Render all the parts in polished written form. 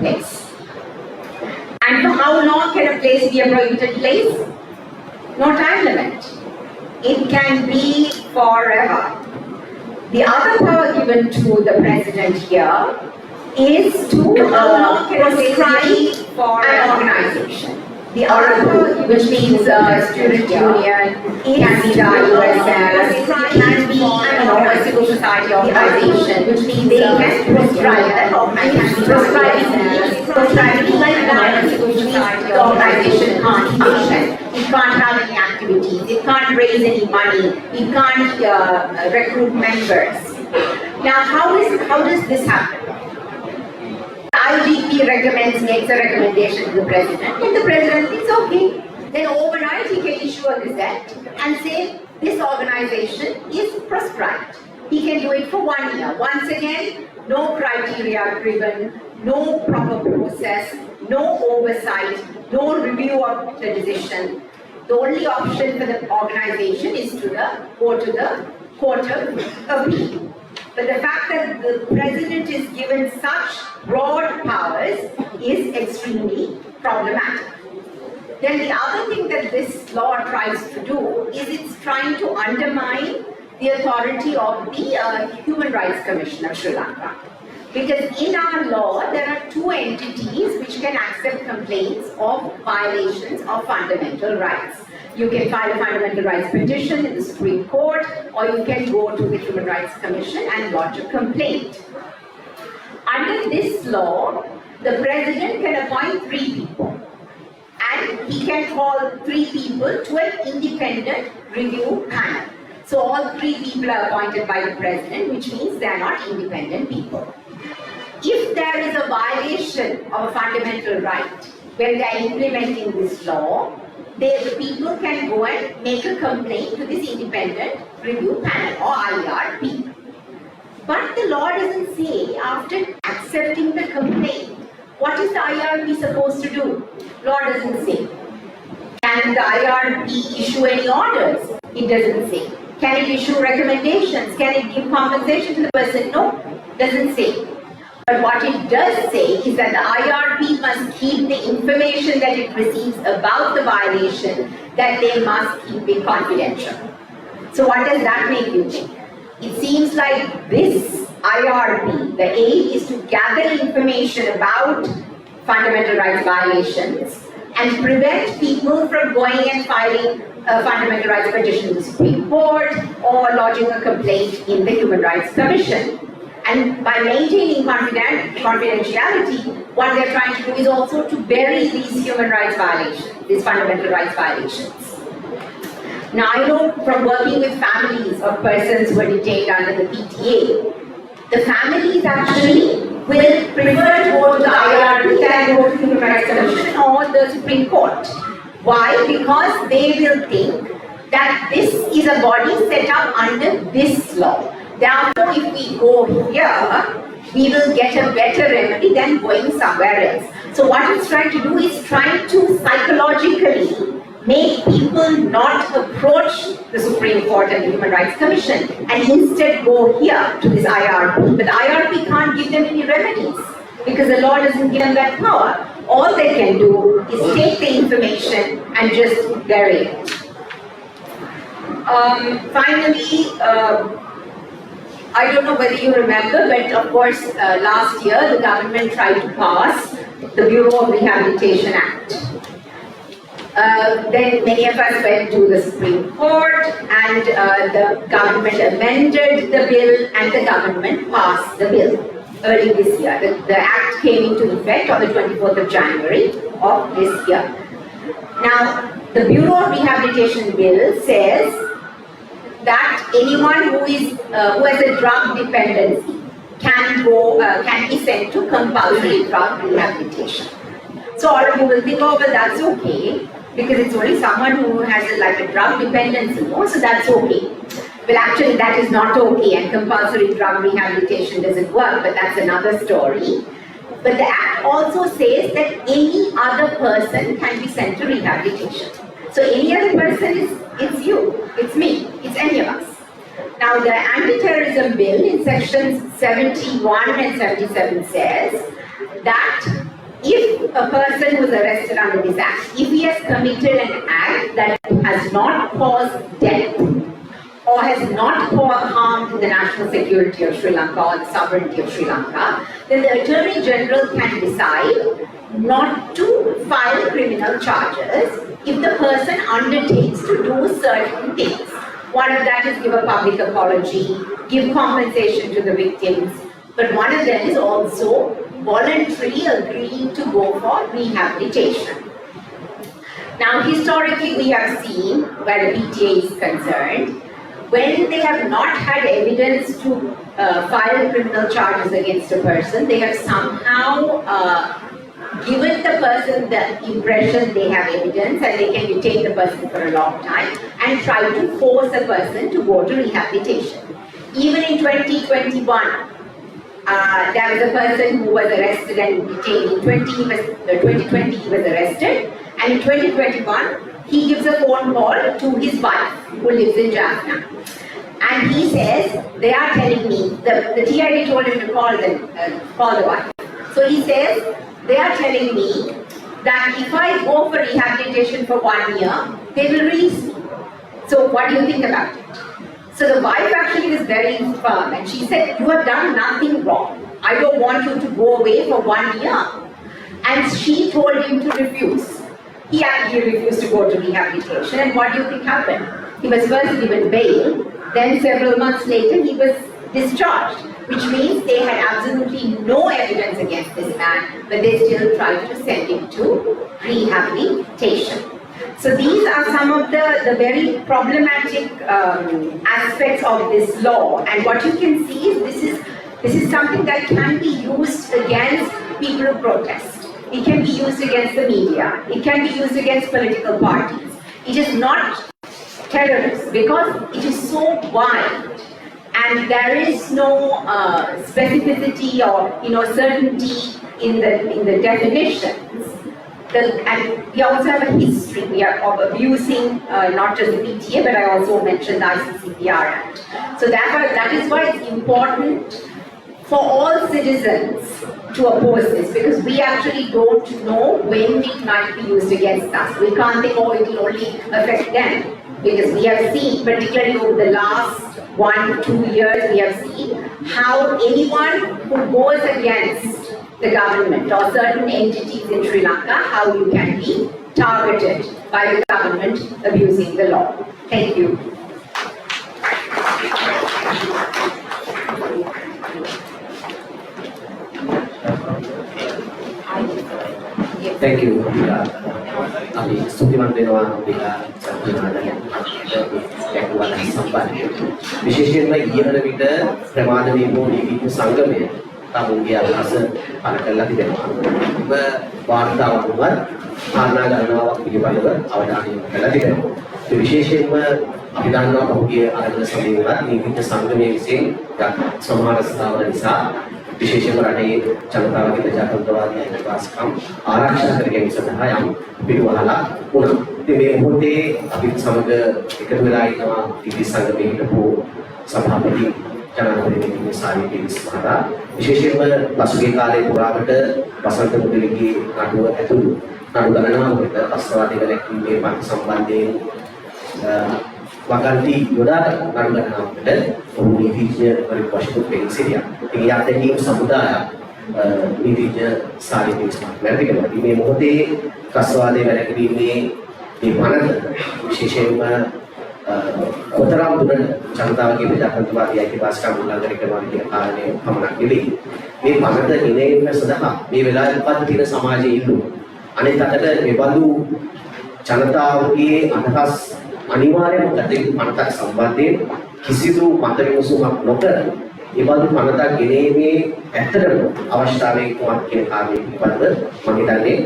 place. And for how long can a place be a prohibited place? No time limit. It can be forever. The other power given to the president here is to prescribe for an organization. The other power, which means student union, can be the USL, it can be a civil society organization, which means they can prescribe that organization. Prescribing like a civil society organization can't function. It can't have any activities, it can't raise any money, it can't recruit members. Now, how does this happen? IGP makes a recommendation to the president, and the president thinks, okay, then overnight he can issue a gazette and say this organization is proscribed. He can do it for 1 year. Once again, no criteria driven, no proper process, no oversight, no review of the decision. The only option for the organization is to go to the Court of Appeal. But the fact that the president is given such broad powers is extremely problematic. Then the other thing that this law tries to do is it's trying to undermine the authority of the Human Rights Commission of Sri Lanka. Because in our law, there are two entities which can accept complaints of violations of fundamental rights. You can file a fundamental rights petition in the Supreme Court, or you can go to the Human Rights Commission and lodge a complaint. Under this law, the president can appoint 3 people, and he can call 3 people to an independent review panel. So all 3 people are appointed by the president, which means they are not independent people. If there is a violation of a fundamental right when they are implementing this law, the people can go and make a complaint to this independent review panel or IRP. But the law doesn't say, after accepting the complaint, what is the IRP supposed to do? Law doesn't say. Can the IRP issue any orders? It doesn't say. Can it issue recommendations? Can it give compensation to the person? No, doesn't say. But what it does say is that the IRP must keep the information that it receives about the violation, that they must keep it confidential. So what does that make you think? It seems like this IRP, the aim is to gather information about fundamental rights violations and prevent people from going and filing a fundamental rights petition in the Supreme Court or lodging a complaint in the Human Rights Commission. And by maintaining confidentiality, what they're trying to do is also to bury these human rights violations, these fundamental rights violations. Now, I know from working with families of persons who are detained under the PTA, the families actually will prefer to go to the IRP than go to the Human Rights Commission or the Supreme Court. Why? Because they will think that this is a body set up under this law. Therefore, if we go here, we will get a better remedy than going somewhere else. So what it's trying to do is trying to psychologically make people not approach the Supreme Court and the Human Rights Commission and instead go here to this IRP. But the IRP can't give them any remedies because the law doesn't give them that power. All they can do is take the information and just bury it. Finally, I don't know whether you remember, but of course last year the government tried to pass the Bureau of Rehabilitation Act. Then many of us went to the Supreme Court and the government amended the bill and the government passed the bill early this year. The act came into effect on the 24th of January of this year. Now, the Bureau of Rehabilitation Bill says that anyone who has a drug dependency can be sent to compulsory drug rehabilitation. So all of you will think, oh, well, that's okay, because it's only someone who has a drug dependency, so that's okay. Well, actually, that is not okay, and compulsory drug rehabilitation doesn't work, but that's another story. But the Act also says that any other person can be sent to rehabilitation. So any other person it's you, it's me, it's any of us. Now the Anti-Terrorism Bill in sections 71 and 77 says that if a person who is arrested under this act, if he has committed an act that has not caused death or has not caused harm to the national security of Sri Lanka or the sovereignty of Sri Lanka, then the Attorney General can decide not to file criminal charges if the person undertakes to do certain things. One of that is give a public apology, give compensation to the victims, but one of them is also voluntarily agreeing to go for rehabilitation. Now, historically, we have seen, where the PTA is concerned, when they have not had evidence to file criminal charges against a person, they have somehow given the person the impression they have evidence and they can detain the person for a long time and try to force a person to go to rehabilitation. Even in 2021, there was a person who was arrested and detained. In 2020, he was arrested, and in 2021, he gives a phone call to his wife, who lives in Jaffna. And he says, they are telling me, the TID told him to call the wife. So he says, they are telling me that if I go for rehabilitation for 1 year, they will release me. So what do you think about it? So the wife actually was very firm and she said, you have done nothing wrong. I don't want you to go away for 1 year. And she told him to refuse. He actually refused to go to rehabilitation. And what do you think happened? He was first given bail, then several months later he was discharged, which means they had absolutely no evidence against this man, but they still tried to send him to rehabilitation. So these are some of the very problematic aspects of this law, and what you can see is this is something that can be used against people who protest. It can be used against the media. It can be used against political parties. It is not terrorist because it is so wide. And there is no specificity or certainty in the definitions. And we also have a history of abusing not just the PTA, but I also mentioned the ICCPR Act. So that is why it's important for all citizens to oppose this, because we actually don't know when it might be used against us. We can't think, oh, it will only affect them. Because we have seen, particularly over the last 1-2 years, we have seen how anyone who goes against the government or certain entities in Sri Lanka, how you can be targeted by the government abusing the law. Thank you. Thank you. අපි ස්තුතිවන්ත වෙනවා ඔබලා සම්පූර්ණයෙන් දැක්වන සම්බන්ධය. විශේෂයෙන්ම ඊයර විට ප්‍රමාද වීමෝ නීති සංගමය තමුන්ගේ අදහස පළ කරලා තිබෙනවා. ඔබ වාර්තාවකව කාරණා ගණනාවක් පිළිබඳව අවධානය යොමු කළා තිබෙනවා. ඒ විශේෂයෙන්ම අපි දන්නවා ඔහුගේ අරගෙන සමීප නීති සංගමයේ විසින් සමාන ස්ථාවර නිසා විශේෂයෙන්ම රටේ ජනතාවගේ ප්‍රජාතන්ත්‍රවාදී අයිතිවාසිකම් ආරක්ෂා කර ගැනීම සඳහා යම් පිළිවෙලක් වුණා. ඉතින් මේ මොහොතේ අපි සමග එකතු වෙලා ඉන්නවා නීති සංගමයේ හිටපු සභාපති ජනාධිපති සාරි පිරිස් මහතා. විශේෂයෙන්ම පසුගිය කාලේ පුරාවට වසන්ත මුදලිගේ නඩුව ඇතුළු නඩු ගණනාවකට අස්වාදී වැළැක්වීමේ පන්ති සම්බන්ධයෙන් වගන්ති යොදා නඩු ගණනාවකට ඔහු නීතිඥ පරිපක්ෂව පෙනී සිටියා. ඉතින් යත්දැකීම් සමුදායක් නීතිඥ සාරි පිරිස් මහතා මේ මොහොතේ අස්වාදී වැළැක්වීමේ මේ පනත විශේෂයෙන්ම කොතරම් දුරට ජනතාවගේ ප්‍රජාතන්ත්‍රවාදී අයිතිවාසිකම් උල්ලංඝනය කරනවා කියන කාරණය පමණක් නෙවෙයි. මේ පනත ඉනේම සඳහා මේ වෙලාවේ පත් තියෙන සමාජයේ ඉල්ලුම. අනෙක් අතට මේ බඳු ජනතාවගේ අදහස් අනිවාර්යයෙන්ම ගත යුතු පනතක් සම්බන්ධයෙන් කිසිදු මත විමසුමක් නොකර ඒ බඳු පනතක් ගෙනීමේ ඇත්තටම අවශ්‍යතාවය කොහොමද කියන කාරණේ පිළිබඳව මම හිතන්නේ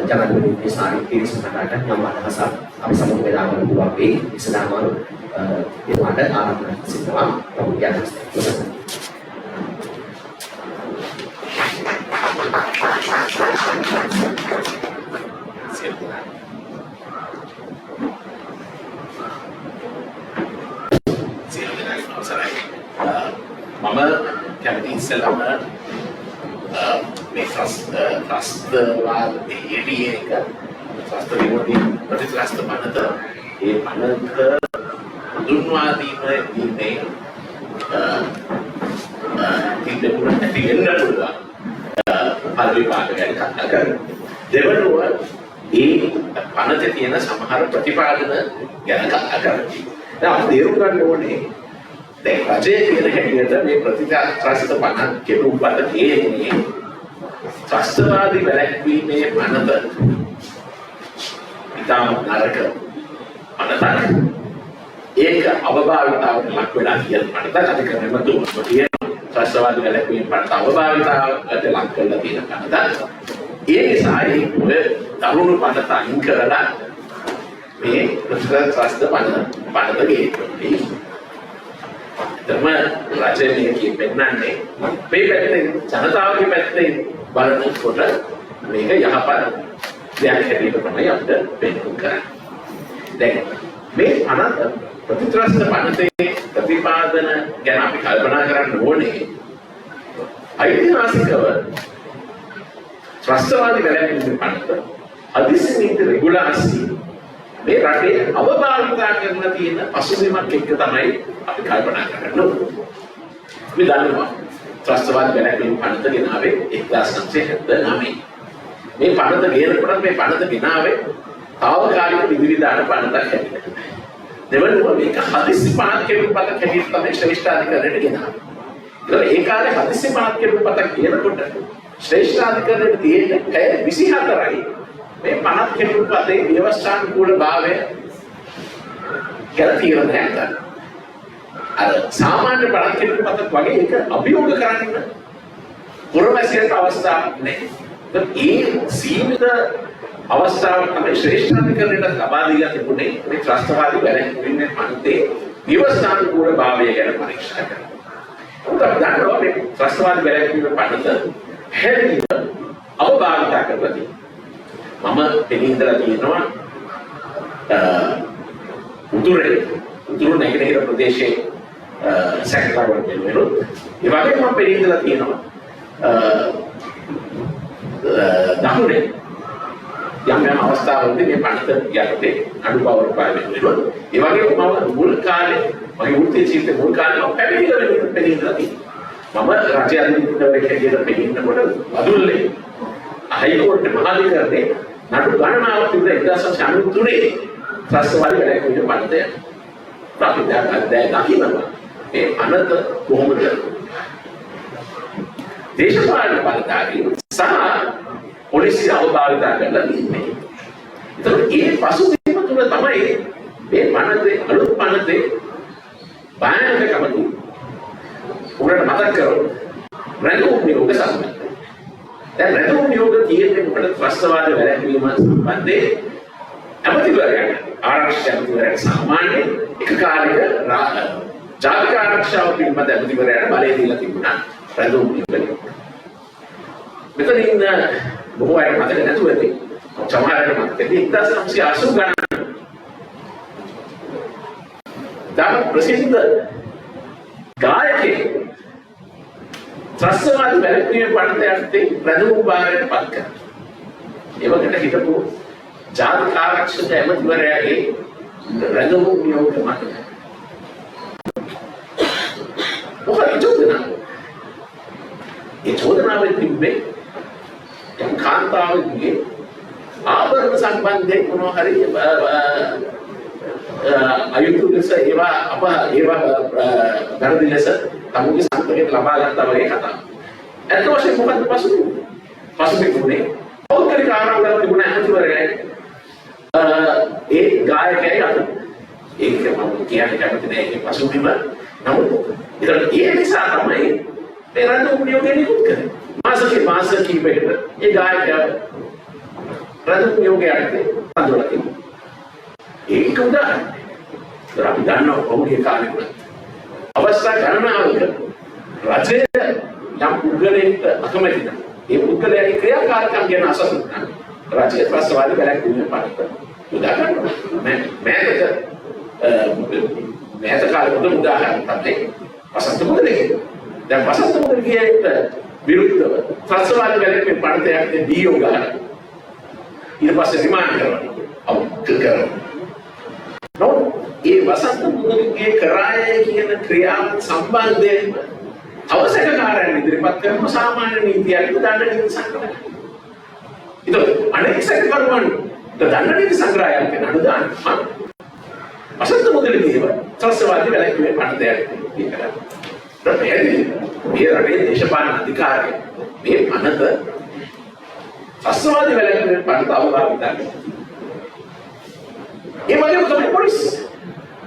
ජනාධිපති සාරි පිරිස් මහතාට නම් අදහසක් අපි සමග බෙදා ගන්න පුළුවන් වෙයි. ඉස්සරහම ඒකට ආරාධනා සිදුවා ඔබගේ අදහස්. මම කැමති ඉස්සෙල්ලාම මේ ෆ්‍රස් ත්‍රස්තවාදී එළියක ත්‍රස්ත විමුක්ති ප්‍රතිත්‍රස්ත පනත ඒ පනත හඳුන්වා දීමේ ඉතින් ඇති වෙන්න පුළුවන් පරිපාක ගැන කතා කරමු. දෙවනුව ඒ පනතේ තියෙන සමහර ප්‍රතිපාදන ගැන කතා කරමු. දැන් අපි තේරුම් ගන්න ඕනේ දැන් රජයේ කියන හැටියට මේ ප්‍රතිත්‍රස්ත පනත කෙරුම්පත තියෙන්නේ ත්‍රස්තවාදී වැළැක්වීමේ පනත ඉතාම නරක පනතක්. ඒක අවභාවිතාවට ලක් වෙලා තියෙන පනතක්. අධිකරණය දුන්නොත් තියෙනවා ත්‍රස්තවාදී වැළැක්වීමේ පනත අවභාවිතාවට ලක් කරලා තියෙන පනතක්. ඒ නිසා ඒ තරුණ පනත අයින් කරලා මේ ප්‍රතිත්‍රස්ත පනත ගේන්නේ. තම රජයේ පෙන්නන්නේ මේ පැත්තෙන් ජනතාවගේ පැත්තෙන් බලනකොට මේක යහපත් දෙයක් හැටියට තමයි අපිට පෙන්වන්න කරන්නේ. දැන් මේ අනන්ත ප්‍රතිත්‍රස්ත පනතේ ප්‍රතිපාදන ගැන අපි කල්පනා කරන්න ඕනේ ඓතිහාසිකව ත්‍රස්තවාදී වැළැක්වීමේ පනත හදිසි නීති රෙගුලාසි මේ රටේ අවභාවිතා කරන තියෙන පසුබිමක් එක්ක තමයි අපි කල්පනා කරන්න ඕනේ. අපි දන්නවා ත්‍රස්තවාදී වැළැක්වීම පනත ගෙනාවේ 1979. මේ පනත ගේනකොට මේ පනත ගෙනාවේ తాවකාලික විවිධාන පනතක් හැටියට. දෙවනුව මේක හදිසි පනත කෙරුම්පතක් හැටියට තමයි ශ්‍රේෂ්ඨාධිකරණයට ගෙනාවේ. ඒ කාලේ හදිසි පනත කෙරුම්පතක් කියනකොට ශ්‍රේෂ්ඨාධිකරණයට තියෙන්නේ 24යි. මේ පනත කෙරුම්පතේ ව්‍යවස්ථානුකූල භාවය ගැන තීරණයක් ගන්න. අර සාමාන්‍ය පනත කෙරුම්පතක් වගේ ඒක අභියෝග කරන්න පුරවැසියට අවස්ථාවක් නැහැ. ඒ සීමිත අවස්ථාවක් තමයි ශ්‍රේෂ්ඨාධිකරණයට ලබා දීලා තිබුණේ මේ ත්‍රස්තවාදී වැළැක්වීමේ පනතේ ව්‍යවස්ථානුකූල භාවය ගැන පරීක්ෂා කරනවා. උත් අපි දන්නවා මේ ත්‍රස්තවාදී වැළැක්වීමේ පනත හැදීම අවබෝධ කරගන්න. මම පිළිඳලා තියෙනවා උතුරු නැගෙනහිර ප්‍රදේශයේ සැකකාරවරු වෙනුත් ඒ වගේම මම පිළිඳලා තියෙනවා දකුණේ යම් යම් අවස්ථාවලදී මේ පනත යටතේ අනුභව පාවෙන්න වෙනවා. ඒ වගේම මම මුල් කාලේ මගේ වෘත්තීය ජීවිතේ මුල් කාලේ මම පැවිදිලා පිළිඳලා තියෙනවා. මම රජයේ අධිපතිවරයෙක් හැටියට පිළිඳනකොට වදුල්ලේ හයිකෝර්ට් මහාධිකරණේ නඩු ගණනාවක් තිබුණා 1993 ත්‍රස්තවාදී වැළැක්වීමේ පනතය. අපි දකිනවා මේ අනත කොහොමද දේශපාලන බලධාරීන් සහ පොලිසිය අවබෝධ කරලා ඉන්නේ. ඒතකොට ඒ පසුබිම තුල තමයි මේ පනතේ අලුත් පනතේ භයානකකම උගලට මතක් කරොත් රැඳවුම් නියෝග සම්බන්ධ. දැන් රැඳවුම් නියෝග තියෙන්නේ මොකද ත්‍රස්තවාදී වැළැක්වීම සම්බන්ධයෙන් ඇමතිවරයාට ආරක්ෂක ඇමතිවරයාට සාමාන්‍ය එක කාලයක ජාතික ආරක්ෂාව පිළිබඳ ඇමතිවරයාට බලය දීලා තිබුණා රැඳවුම් නියෝග. මෙතන ඉන්න බොහෝ අය මතක නැතුව ඇති. සමහරවිට මතක ඇති 1980 ගණන්. දැන් ප්‍රසිද්ධ ගායකයෙක් ත්‍රස්තවාදී වැළැක්වීමේ පනත යටතේ රැඳවුම් භාරයට පත් කරා. ඒ වගේම හිටපු ජාතික ආරක්ෂක ඇමතිවරයාගේ රැඳවුම් නියෝග මත මොකද චෝදනාව? ඒ චෝදනාවේ තිබ්බේ යම් කාන්තාවගේ ආභරණ සම්බන්ධයෙන් මොනවා හරි අයුතු ලෙස ඒවා වැරදි ලෙස තමුගේ සංකේත ලබා ගන්නවා වගේ කතාවක්. ඇත්ත වශයෙන්ම මොකද පසුබිමුනේ පෞද්ගලික ආරම්භයක් තිබුණා ඇමතිවරයාගේ ඒ ගායකයයි අත ඒක මම කියන්නේ කැමති නෑ ඒ පසුබිම. නමුත් ඒ නිසා තමයි මේ රැඳවුම් නියෝගය නිකුත් කරේ. මාස කීපයකට ඒ ගායකයා රැඳවුම් නියෝගයට අඳුරලා තිබුණා. ඒක උදාහරණයක්. අපි දන්නවා කොහොමද කාලේ වුණත් අවස්ථා ගණනාවක රජය යම් පුද්ගලයෙක්ට අකමැති නම් ඒ පුද්ගලයාගේ ක්‍රියාකාරකම් ගැන අසතුටු නම් රජය ත්‍රස්තවාදී වැළැක්වීමේ පනත උදා කරනවා. මෑත කාලේ උදාහරණ තමයි වසන්ත මුදලිගේ. දැන් වසන්ත මුදලිගේට විරුද්ධව ත්‍රස්තවාදී වැළැක්වීමේ පනතයක් දීයෝ ගහලා ඊට පස්සේ රිමාන්ඩ් කරනවා අවුත් කරනවා. නෝ ඒ වසන්ත මුදලිගේ කරායයි කියන ක්‍රියාව සම්බන්ධයෙන් අවශ්‍යකාරයන් ඉදිරිපත් කරන සාමාන්‍ය නීතියක් දඬ නීති සංග්‍රහය. ඒක අනෙක් සැකකරුවන් දඬ නීති සංග්‍රහයක් කියන අනුදාන වසන්ත මුදලිගේව ත්‍රස්තවාදී වැළැක්වීමේ පනතයක් දීලා මේ රටේ දේශපාලන අධිකාරිය මේ පනත ත්‍රස්තවාදී වැළැක්වීමේ පනත අවවාද විතරයි. ඒ වගේම තමයි පොලිසිය.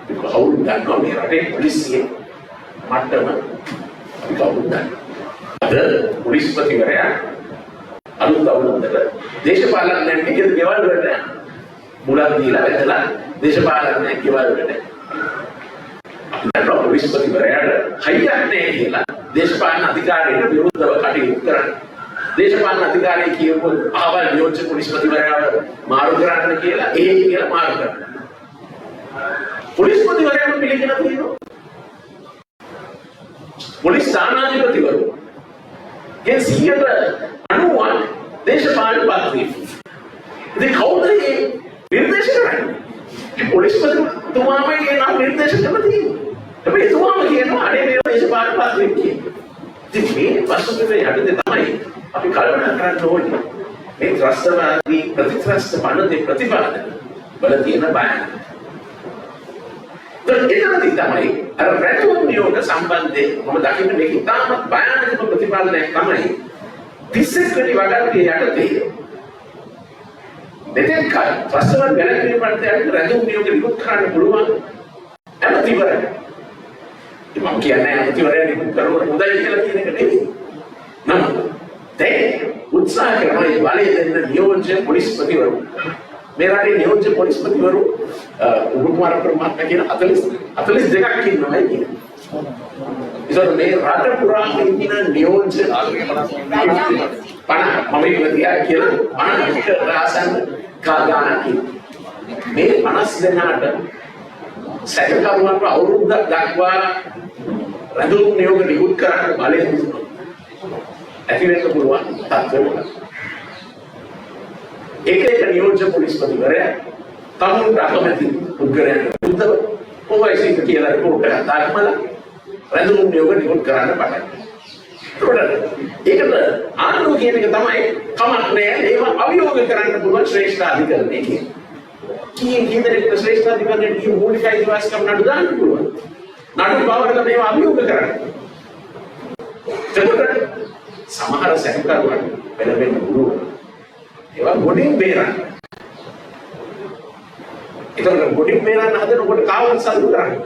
ඒක කවුරුද දන්නවා මේ රටේ පොලිසිය මට්ටම අපි කවුරුද දන්නවා. අද පොලිස්පතිවරයා අලුත් අවුරුද්දට දේශපාලනඥයන් කියන ගෙවල් වලට මුලක් දීලා වැදලා දේශපාලනඥයන් ගෙවල් වලට අපිට පොලිස්පතිවරයාට හයියක් නැහැ කියලා දේශපාලන අධිකාරියට විරුද්ධව කටයුතු කරන්න. දේශපාලන අධිකාරිය කියවෝ අහවල් නියෝජ්‍ය පොලිස්පතිවරයාව මාරු කරන්න කියලා ඒ කියලා මාරු කරනවා. පොලිස්පතිවරයාම පිළිගෙන තියෙනවා. පොලිස් ස්ථානාධිපතිවරු ඒ 90% දේශපාලන පත්‍රී. ඉතින් කවුද මේ නිර්දේශ කරන්නේ? පොලිස්පතිතුමාම ඒ නම් නිර්දේශ කරලා තියෙනවා. හැබැයි එතුමාම කියනවා අනේ මේ දේශපාලන පත්‍රී කියලා. ඉතින් මේ පසුබිම යටතේ තමයි අපි කල්පනා කරන්න ඕනේ මේ ත්‍රස්තවාදී ප්‍රතිත්‍රස්ත පනතේ ප්‍රතිපාදන වල තියෙන බයන. එතනදී තමයි අර රැඳවුම් නියෝග සම්බන්ධයෙන් මම දකින්නේ මේක ඉතාමත් භයානක ප්‍රතිපාදනයක් තමයි 31 වෙනි වගන්තිය යටතේ දෙතෙන් කල් ත්‍රස්තවාද වැළැක්වීම පනතේ රැඳවුම් නියෝග නිකුත් කරන්න පුළුවන් ඇමතිවරයා. මම කියන්නේ ඇමතිවරයා නිකුත් කරනකොට හොඳයි කියලා කියන එක නෙවෙයි. නමුත් දැන් උත්සාහ කරන මේ බලය දෙන්න නියෝජ්‍ය පොලිස්පතිවරු මේ රටේ නියෝජ්‍ය පොලිස්පතිවරු උගුමාර ප්‍රමාණය කියන 42ක් ඉන්නවා කියන්නේ. ඒසොත් මේ රට පුරාම ඉන්න නියෝජ්‍ය 50 මම ඉවතියා කියලා 50 රාසන් කාගාන මේ 50 දෙනාට සැකකරුවන්ට අවුරුද්දක් දක්වා රැඳවුම් නියෝග නිකුත් කරන්න බලය දුන්නා. ඇති වෙන්න පුළුවන් තත්ත්වයක්. එක නියෝජ්‍ය පොලිස්පතිවරයා තමුන්ට අකමැති පුද්ගලයන්ට විරුද්ධව පොලිසියට කියලා රිපෝට් එකක් දාලා රැඳවුම් නියෝග නිකුත් කරන්න පටන් ගත්තා. ඒකට ආණ්ඩුව කියන එක තමයි කමක් නෑ ඒව අභියෝග කරන්න පුළුවන් ශ්‍රේෂ්ඨ අධිකරණය කියන්නේ. කී දෙනෙක්ට ශ්‍රේෂ්ඨ අධිකරණයේ මූලික අයිතිවාසිකම් නඩු දාන්න පුළුවන්. නඩු බවකට මේව අභියෝග කරන්න. සමහර සැකකරුවන් පෙළඹෙන ගුරු ඒවා ගොඩින් බේරන්න. ඒතකොට ගොඩින් බේරන්න හදනකොට කාවන් සල්ලු කරන්නේ.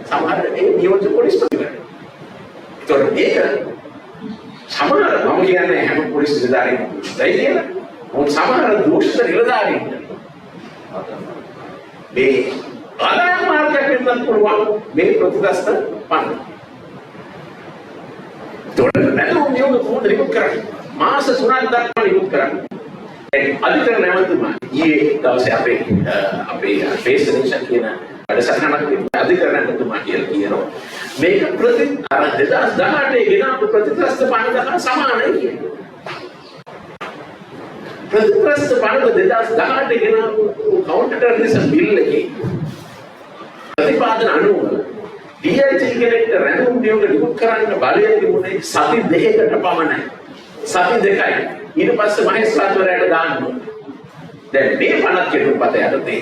සමහර ඒ නියෝජ්‍ය පොලිස්පතිවරයා. ඒතකොට මේක සමහර මම කියන්නේ හැම පොලිස් නිලධාරියෙක් දුෂ්ටයි කියලා. මොකද සමහර දුෂ්ට නිලධාරීන් මේ ආදායම් මාර්ගයක් වෙන්නත් පුළුවන් මේ ප්‍රතිදස්ත පන්න. රැඳවුම් නියෝග කොහොමද නිකුත් කරන්නේ? මාස 3ක් දක්වා නිකුත් කරන්නේ. අධිකරණ නැවතුමා ඊයේ දවසේ අපේ ෆේස්බුක් කියන වැඩසටහනක් අධිකරණ නැවතුමා කියලා කියනවා මේක 2018 ගෙනාපු ප්‍රතිත්‍රස්ත පනත සමානයි කියනවා. ප්‍රතිත්‍රස්ත පනත 2018 ගෙනාපු කවුන්ටර් ටෙරරිසම් බිල් එකේ ප්‍රතිපාදන අනුව DIG කෙනෙක්ට රැඳවුම් නියෝග නිකුත් කරන්න බලය තිබුණේ සති 2කට පමණයි. සති 2යි. ඊට පස්සේ මහේස්ත්‍රාත්වරයාට දාන්න ඕනේ. දැන් මේ පනත් කෙරුම්පත යටතේ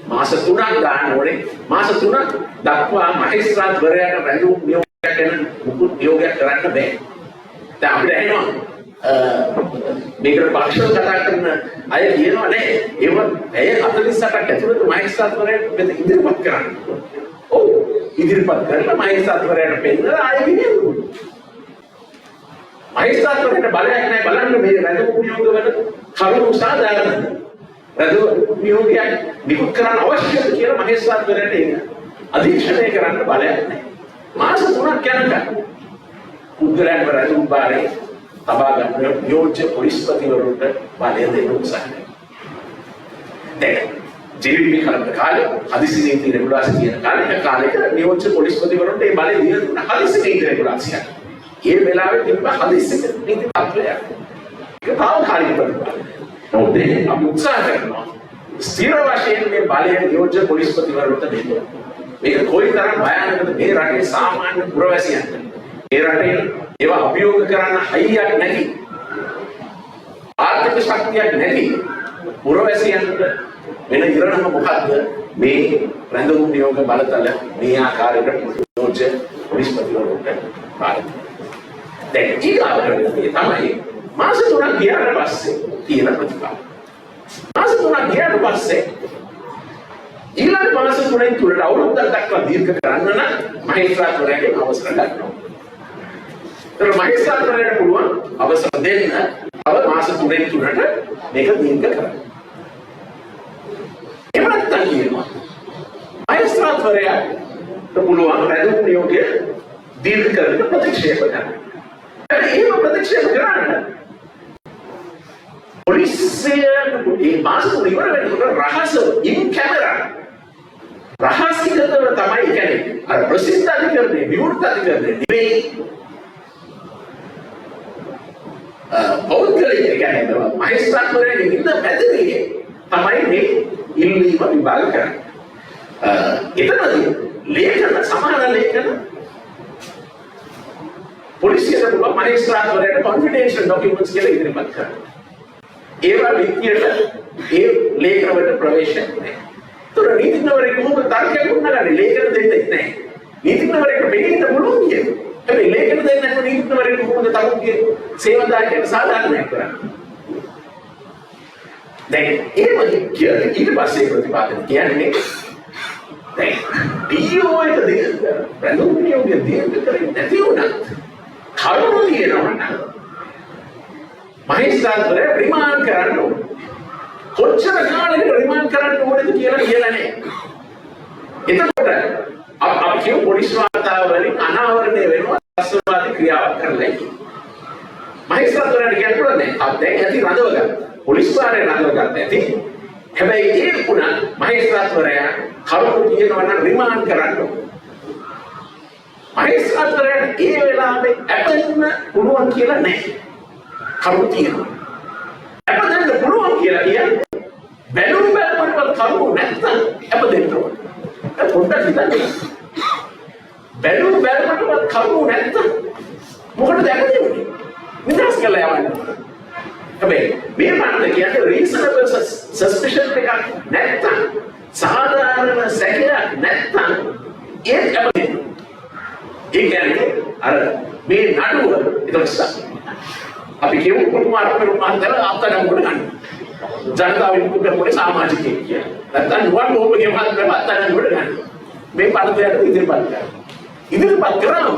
මාස 3ක් දාන්න ඕනේ. මාස 3ක් දක්වා මහේස්ත්‍රාත්වරයාට රැඳවුම් නියෝගයක් ගැන මුකුත් නියෝගයක් කරන්න බෑ. දැන් අපිට එනවා මේකට පක්ෂව කතා කරන අය කියනවා නෑ ඒව ඇය 48ක් ඇතුළත මහේස්ත්‍රාත්වරයාට ඉදිරිපත් කරන්න. ඔව් ඉදිරිපත් කරලා මහේස්ත්‍රාත්වරයාට පෙන්නලා ආයෙ විනියුම්. මහේස්ත්‍රාත්වරයාට බලයක් නැහැ බලන්න මේ රැඳවුම් නියෝග වල කරුණු සාධාරණද? රැඳවුම් නියෝගයක් නිකුත් කරන්න අවශ්‍යද කියලා මහේස්ත්‍රාත්වරයාට එන්න. අධීක්ෂණය කරන්න බලයක් නැහැ. මාස 3ක් යනකම් පුද්ගලයන්ව රැඳවුම් බාරේ තබා ගන්න නියෝජ්‍ය පොලිස්පතිවරුන්ට බලය දෙන්න උත්සාහ කරනවා. දැන් ජීවිතේ කරන කාලේ හදිසි නීති රෙගුලාසි කියන කාලේ නියෝජ්‍ය පොලිස්පතිවරුන්ට මේ බලය දීලා දුන්න හදිසි නීති රෙගුලාසියක්. ඒ වෙලාවේ තිබ්බ හදිස්සිය නීති තත්ත්වයක්. ඒක තාවකාලික ප්‍රතිඵලයක්. නමුත් අපි උත්සාහ කරනවා ස්ථිර වශයෙන් මේ බලය නියෝජ්‍ය පොලිස්පතිවරුන්ට දෙන්න. මේක කොයිතරම් භයානකද මේ රටේ සාමාන්‍ය පුරවැසියන්ට. මේ රටේ ඒවා අභියෝග කරන්න හයියක් නැති ආර්ථික ශක්තියක් නැති පුරවැසියන්ට වෙන ඉරණම මොකද්ද මේ රැඳවුම් නියෝග බලතල මේ ආකාරයකට නියෝජ්‍ය පොලිස්පතිවරුන්ට පාරයි. දැන් ඊගාවට තමයි මාස 3ක් ගියාට පස්සේ තියෙන ප්‍රතිඵල. මාස 3ක් ගියාට පස්සේ ඊළඟ මාස 3න් තුරට අවුරුද්දක් දක්වා දීර්ඝ කරන්න නම් මහේස්ත්‍රාත්වරයාගේ අවසර ගන්නවා. ඒක මහේස්ත්‍රාත්වරයාට පුළුවන් අවසර දෙන්න තව මාස 3න් තුරට මේක දීර්ඝ කරන්න. එහෙම නැත්නම් කියනවා මහේස්ත්‍රාත්වරයාට පුළුවන් රැඳවුම් නියෝගය දීර්ඝ කරන්න ප්‍රතික්ෂේප කරන්න. එහෙම ප්‍රතික්ෂේප කරන්න පොලිසිය මේ මාස 3 ඉවර වෙනකොට රහස ඉන් කැමරා රහසිගතව තමයි කියන්නේ අර ප්‍රසිද්ධ අධිකරණේ විවෘත අධිකරණේ නෙවෙයි පෞද්ගලික කියන්නේ මහේස්ත්‍රාත්වරයාගේ ඉන්න පැතිරියේ තමයි මේ ඉල්ලීම විභාග කරන්නේ. එතනදී ලේඛන සමාන ලේඛන පොලිසියට පුළුවන් මහේස්ත්‍රාත්වරයාට කොන්ෆිඩෙන්ෂල් ડોකියුමන්ට්ස් කියලා ඉදිරිපත් කරන්න. ඒවා විද්‍යාවට ඒ ලේඛනවලට ප්‍රවේශ නැහැ. ඒතර නීතිඥවරයෙක් කොහොමද තර්කයක් උන්නගන්නේ ලේඛන දෙන්නේ නැහැ. නීතිඥවරයෙක් මෙහෙන්න පුළුවන් කියන්නේ. හැබැයි ලේඛන දෙන්නේ නැත්නම් නීතිඥවරයෙක් කොහොමද තමුන්ගේ සේවාදායකයන්ට සාධාරණයක් කරන්නේ? දැන් එහෙම කියන්නේ ඊට පස්සේ ප්‍රතිපාදන කියන්නේ දැන් ඩීఓ එක දෙන්න රැඳවුම් නියෝගය දීර්ඝ කරන්නේ නැති වුණත් කරුණු තියෙනවා නම් මහේස්ත්‍රාත්වරයා රිමාන්ඩ් කරන්න ඕනේ. කොච්චර කාලෙකට රිමාන්ඩ් කරන්න ඕනද කියලා නැහැ. එතකොට අපි කියමු පොලිස් වාර්තාව වලින් අනාවරණය වෙනවා රාष्ट्रවාදී ක්‍රියාවක් කරලා. මහේස්ත්‍රාත්වරයාට කියන්න පුළුවන් නේ. අප දැන් ඇති රඳව ගන්න. පොලිස් වාරේ රඳව ගන්න ඇති. හැබැයි ඒ වුණත් මහේස්ත්‍රාත්වරයා කරුණු කියනවා නම් රිමාන්ඩ් කරන්න ඕනේ. මහේස්ත්‍රාත්වරයාට ඒ වෙලාවේ අපෙන්න පුළුවන් කියලා නැහැ. කරුණු තියෙනවා. අපෙන්න පුළුවන් කියලා කියන්නේ බැලුම් බැලමකට කරුණු නැත්නම් අපෙන්න ඕනේ. ඒක පොඩ්ඩක් හිතන්න. බැලුම් බැලමකට කරුණු නැත්නම් මොකටද අපෙන්නේ? විනාශ කළා යවන්නේ. හැබැයි මේ මානද කියන්නේ reasonable suspicion එකක් නැත්නම් සාධාරණ සැකයක් නැත්නම් ඒක අපෙන්න. ඒ කියන්නේ අර මේ නඩුව ඒක අපි කියමු කුමාරපුරමාන්තර අත්අඩංගුවට ගන්න. ජනතාව විමුක්ත කරපු සමාජිකයෙක් කියලා. නැත්නම් නුවන් ඕපගේ මාත්‍ර අත්අඩංගුවට ගන්න. මේ පරිදයට ඉදිරිපත් කරනවා. ඉදිරිපත් කරාම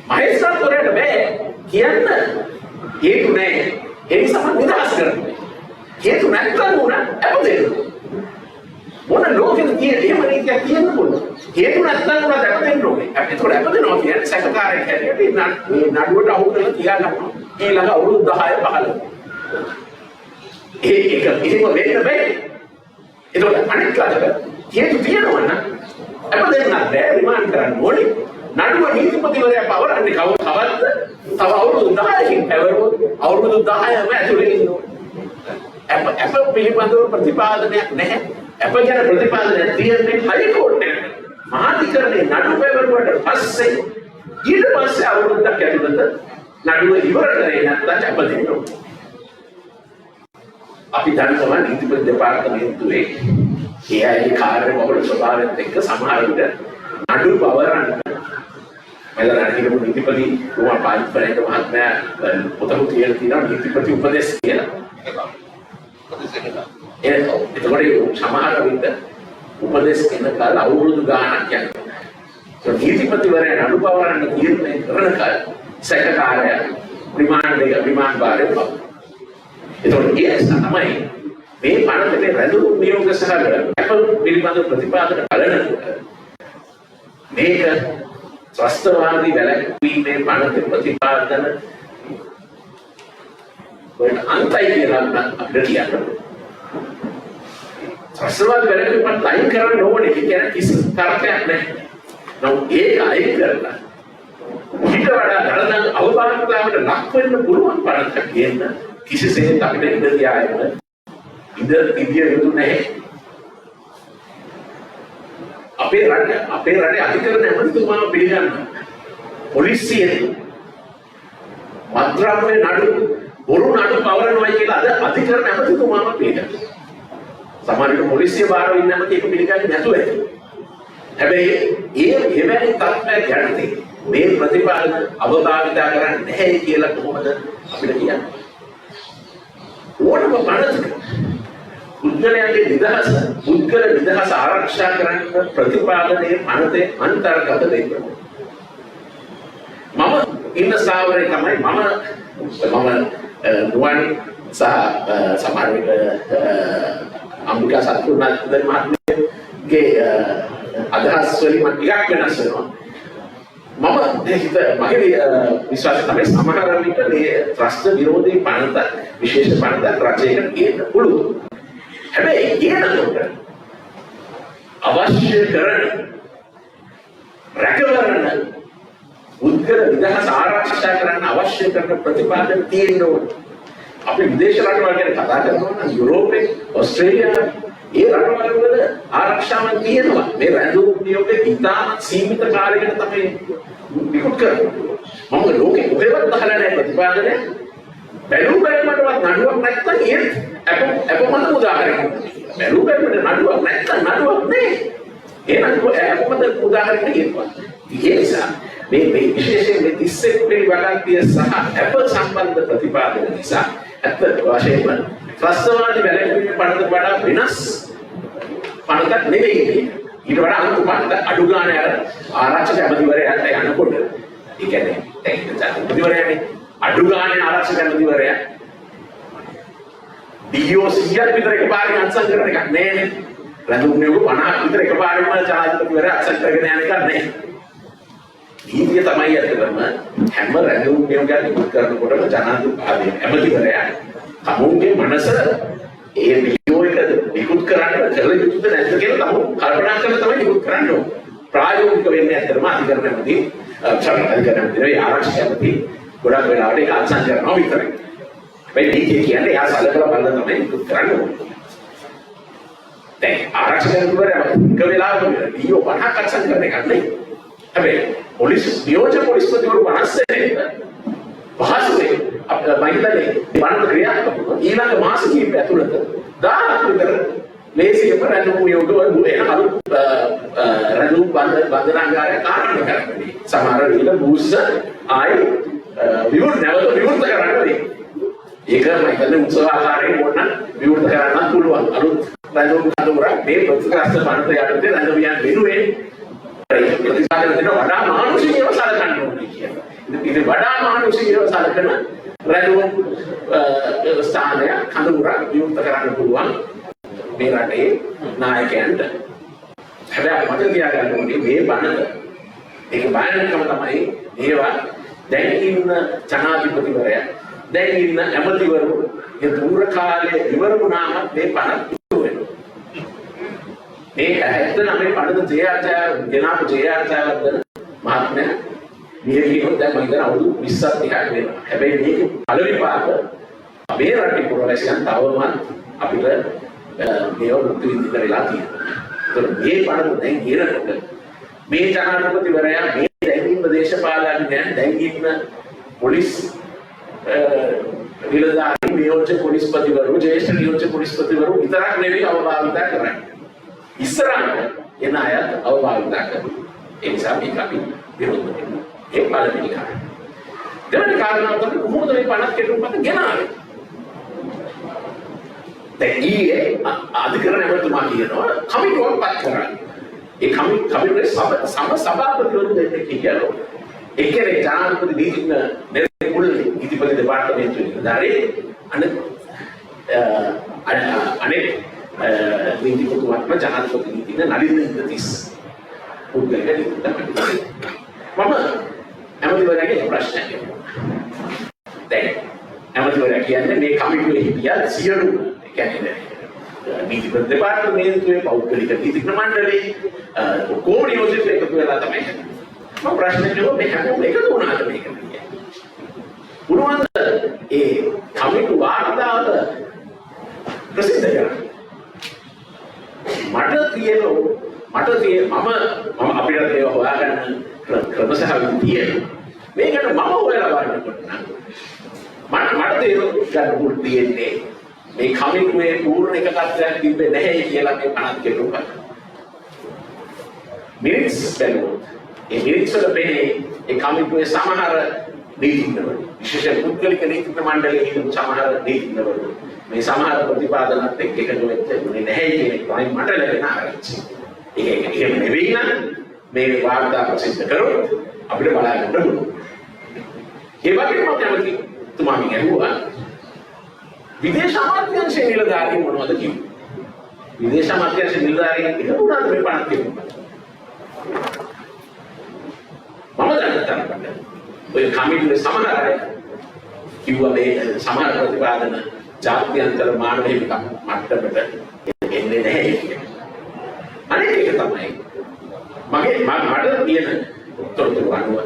මහේස්ත්‍රාත්වරයාට බෑ කියන්න හේතු නැහැ. ඒ නිසා නිදහස් කරනවා. හේතු නැත්නම් උන අපදෙන්න. මොන ලෝකෙද කියන්නේ එහෙම නීතියක් කියන්න පුළුවන්. හේතු නැත්නම් උන අපදෙන්න ඕනේ. අපි ඒකට අපදෙනවා කියන්නේ සැකකාරයෙක් හැටියට මේ නඩුවට අහු කරලා තියාගන්නවා. ඊළඟ අවුරුදු 10 15. ඒක එහෙම වෙන්න බෑ. ඒකට අනිත් කාලෙක හේතු තියෙනවා නම් අපදෙන්න බෑ රිමාන්ඩ් කරන්න ඕනේ. නඩුව නීතිපතිවරයා පවරන්නේ කවද්ද? තව අවුරුදු 10කින් පැවරුවොත් අවුරුදු 10ම ඇතුලේ ඉන්න ඕනේ. අප පිළිබඳව ප්‍රතිපාදනයක් නැහැ. අප ගැන ප්‍රතිපාදනයක් තියෙන්නේ හයි කෝට් එකේ. මහාධිකරණයේ නඩු පැවරුවට පස්සේ ඊට පස්සේ අවුරුද්දක් ඇතුළත නඩුව ඉවර කරේ නැත්නම් අප දෙන්න ඕනේ. අපි දන්නවා නීතිපති දෙපාර්තමේන්තුවේ ඒ අයගේ කාර්යබහුල ස්වභාවයත් එක්ක සමහර විට නඩු පවරන්න මෙලන අනිකම නීතිපති තුමා පාත්‍රයට මහත්මයා පොතක් කියලා තියෙනවා නීතිපති උපදෙස් කියලා. එතකොට සමහර විට උපදෙස් කෙන කාල අවුරුදු ගාණක් යනවා. ඒ නීතිපතිවරයා නඩු පවරන්න තීරණය කරන කාල සැකකාරයා රිමාන්ඩ් බාරේ පව. එතකොට ඒ තමයි මේ පනතේ රැඳවුම් නියෝග සහ අප පිළිබඳ ප්‍රතිපාදන බලනකොට මේක ත්‍රස්තවාදී වැළැක්වීමේ පනතේ ප්‍රතිපාදන වලට අන්තයි කියලා අපිට කියන්න. ත්‍රස්තවාදී වැළැක්වීමත් අයින් කරන්න ඕනේ කියන කිසි තර්කයක් නැහැ. නමුත් ඒක අයින් කරලා ඊට ඊට වඩා දරන අවබෝධතාවට ලක් වෙන්න පුළුවන් පණක් ගේන්න කිසිසේත් අපිට ඉඩ තියාගෙන ඉඳ තිබිය යුතු නැහැ. අපේ රටේ අධිකරණ ඇමතිතුමාව පිළිගන්න පොලිසියේ මත්ද්‍රව්‍ය නඩු බොරු නඩු පවරනවා කියලා අද අධිකරණ ඇමතිතුමාව පිළිගන්න. සමහරවිට පොලිසිය බාරව ඉන්න ඇමති ඒක පිළිගන්නේ නැතුව ඇති. හැබැයි එවැනි තත්ත්වයක් යටතේ මේ ප්‍රතිපාදන අවධාවිතා කරන්නේ නැහැ කියලා කොහොමද අපිට කියන්නේ? ඕනම පනතක පුද්ගලයාගේ පුද්ගල නිදහස ආරක්ෂා කරන්න ප්‍රතිපාදනයේ පනතේ අන්තර්ගත දෙයක්. මම ඉන්න ස්ථාවරේ තමයි මම නුවන් සහ සමහර විට අම්බිකා සත්තුනාත් මහත්මයාගේ අදහස් වලින් මම ටිකක් වෙනස් වෙනවා. මගේ විශ්වාසය තමයි සමහර විට මේ ත්‍රස්ත විරෝධී පනත විශේෂ පනතක් රචයකට ගේන්න පුළුවන්. හැබැයි ඒනකොට අවශ්‍ය කරන රැකවරණ උද්ගල නිදහස ආරක්ෂා කරන්න අවශ්‍ය කරන ප්‍රතිපාදන තියෙන්න ඕනේ. අපි විදේශ රටවල් ගැන කතා කරනවා නම් යුරෝපේ, ඕස්ට්‍රේලියාවේ ඒ රටවල් වල ආරක්ෂාවක් තියෙනවා. මේ රැඳුම් නියෝගයේ ඉතාම සීමිත කාලයකට තමයි විකුත් කරන්නේ. මම ලෝකෙ කොහෙවත් අහලා නැහැ ප්‍රතිපාදනය. බැලුම්වලටවත් නඩුවක් නැත්නම් ඒත් අපමණ උදාහරණයක්. බැලුම්වලට නඩුවක් නැත්නම් නඩුවක් නෑ. එහෙනම් අපමණ උදාහරණයක් කියනවා. ඒ නිසා මේ විශේෂයෙන් මේ 31 වෙනි වගන්තිය සහ අප සම්බන්ධ ප්‍රතිපාදන නිසා අත් වශයෙන්ම ත්‍රස්තවාදී වැළැක්වීමේ පනත වඩා වෙනස් පනතක් නෙවෙයි. ඊට වඩා අනුකූල පනත අඩු ගන්න ආරක්ෂක ඇමතිවරයාට යනකොට ඒ කියන්නේ ඇමතිවරයානේ අඩු ගන්න ආරක්ෂක ඇමතිවරයා DOC විතර එකපාරට අත්සන් කරන එකක් නෑනේ. රැඳුම් නියෝග 50ක් විතර එකපාරටම ජනාධිපතිවරයා අත්සන් කරගෙන යන එකක් නෑ. නීතිය තමයි අතටම හැම රැඳුම් නියෝගයක් ඉවත් කරනකොටම ජනාධිපති ඇමතිවරයා තමුන්ගේ මනස ඒ නියෝගයක විකුත් කරන්න කළ යුතුද නැද්ද කියලා තමුන් කල්පනා කරලා තමයි විකුත් කරන්න ඕනේ. ප්‍රායෝගික වෙන්නේ ඇත්තටම අධිකරණ ඇමති ආරක්ෂක ඇමති ගොඩක් වෙලාවට ඒක අත්සන් කරනවා විතරයි. මේ නීතිය කියන්නේ යා සලකලා බලලා තමයි විකුත් කරන්න ඕනේ. දැන් ආරක්ෂක ඇමතිවරයා එක වෙලාවක ඩීఓ 50ක් අත්සන් කරන එකක් නෙවෙයි. හැබැයි නියෝජ්‍ය පොලිස්පතිවරු 50 පහසුවේ මහිතන්නේ වරද ක්‍රියාත්මක ඊළඟ මාස කිහිපය ඇතුළත 10ක් විතර ලේසියෙම රැඳුම් නියෝග වෙන අලුත් රැඳුම් බන්ධනාගාරයක් ආරම්භ කරනවා. සමහර විට බුස්ස ආයි විවෘත කරන්න වෙයි. ඒක මම හිතන්නේ උත්සවාකාරයෙන් ඕන විවෘත කරන්න පුළුවන්. අලුත් රැඳුම් කඳවුරක් මේ ප්‍රතික්‍රස්ත පනත යටතේ රැඳවියන් වෙනුවෙන් ප්‍රතිපාදන දෙන වඩා මානුෂිකව සලකන්න ඕනේ කියලා. ඉතින් වඩා මානුෂිකව සලකන රැඳුම් ස්ථානය කඳවුරක් විවෘත කරන්න පුළුවන් මේ රටේ නායකයන්ට. හැබැයි මට තියාගන්න ඕනේ මේ බණක ඒක බයනකම තමයි ඒවා දැන් ඉන්න ජනාධිපතිවරයා දැන් ඉන්න ඇමතිවරු ඒ දුර කාලේ ඉවර වුණාම මේ පණ ඉතුරු වෙනවා. මේ 79 පණද ජයාචාර්ය ජයාචාර්ය මහත්මයා මියගියොත් දැන් මම හිතන අවුරුදු 20ක් 30ක් වෙනවා. හැබැයි මේක පළවෙනි පාර මේ රටේ පුරවැසියන් තවමත් අපිට මේව මුක්ති විඳින්න වෙලා තියෙනවා. ඒතර මේ පණද දැන් ගිරනකොට මේ ජනාධිපතිවරයා මේ දැන් ඉන්න දේශපාලනඥයන් දැන් ඉන්න පොලිස් නිලධාරී නියෝජ්‍ය පොලිස්පතිවරු ජ්‍යෙෂ්ඨ නියෝජ්‍ය පොලිස්පතිවරු විතරක් නෙවෙයි අවභාවිතා කරන්නේ. ඉස්සරහට එන අය අවභාවිතා කරනවා. ඒ නිසා මේක අපි විරෝධ වෙනවා. ඒ පළවෙනි කාරණා. දෙවෙනි කාරණාව තමයි කොහොමද මේ 50 කෙටුම්පත ගෙනාවේ? දැන් ඊයේ අධිකරණ ඇමතුමා කියනවා කමිටුවක් පත් කරන්න. ඒ කමිටුවේ සභාපතිවරු දෙන්නෙක් කියනවා. එක්කෙනෙක් ජනාධිපති නීතිඥ නිරෝධ නීතිපති දෙපාර්තමේන්තුවේ නිලධාරී අනෙක් නීතිපතිවත්ම ජනාධිපති නීතිඥ නලින් ඉන්ද්‍රතිස් පුද්ගලික නීතිඥ මම ඇමතිවරයාගේ ප්‍රශ්නයක් දැන් ඇමතිවරයා කියන්නේ මේ කමිටුවේ හිටියා සියලු කියන්නේ නීතිපති දෙපාර්තමේන්තුවේ පෞද්ගලික නීතිඥ මණ්ඩලයේ කොහොම නියෝජිත එකතු වෙලා තමයි මම ප්‍රශ්න කරුවා මේ හැමෝම එකතු වුණාද මේක කියන්නේ. උනවද ඒ කමිටු වාර්තාව ප්‍රසිද්ධ කරා. මට අපිට ඒක හොයාගන්න ක්‍රමසහ තියෙනවා. මේකට මම හොයලා බලනකොට මට තේරුම් ගන්න තියෙන්නේ මේ කමිටුවේ පූර්ණ එකකත්වයක් තිබ්බේ නැහැ කියලා මේ පනත් කෙරුවා. මිනිත්ස් බැලුවොත් ඒ මිනිත්ස් වල පෙනේ ඒ කමිටුවේ සමහර නීතිඥවරු විශේෂ පුද්ගලික නීතිඥ මණ්ඩලයේ ඉන්න සමහර නීතිඥවරු මේ සමහර ප්‍රතිපාදනත් එක්ක එකතු වෙන්නේ නැහැ කියන එක තමයි මට ලැබෙන ආරංචි. ඒක එහෙම නෙවෙයි නම් මේ වාර්තා ප්‍රසිද්ධ කරොත් අපිට බලා ගන්න පුළුවන්. ඒ වගේම මම කැමති තුමාගෙන් අහුවා විදේශ අමාත්‍යාංශයේ නිලධාරීන් මොනවද කිව්වේ? විදේශ අමාත්‍යාංශයේ නිලධාරීන් එකතු වුණාද මේ පනත් කිව්වා? මම දැනගත්තා. ඔය කමිටුවේ සමහර අය කිව්වා මේ සමහර ප්‍රතිපාදන ජාත්‍යන්තර මානව හිමිකම් මට්ටමට එන්නේ නැහැ කියලා. අනෙක් එක තමයි මට තියෙන තොරතුරු අනුව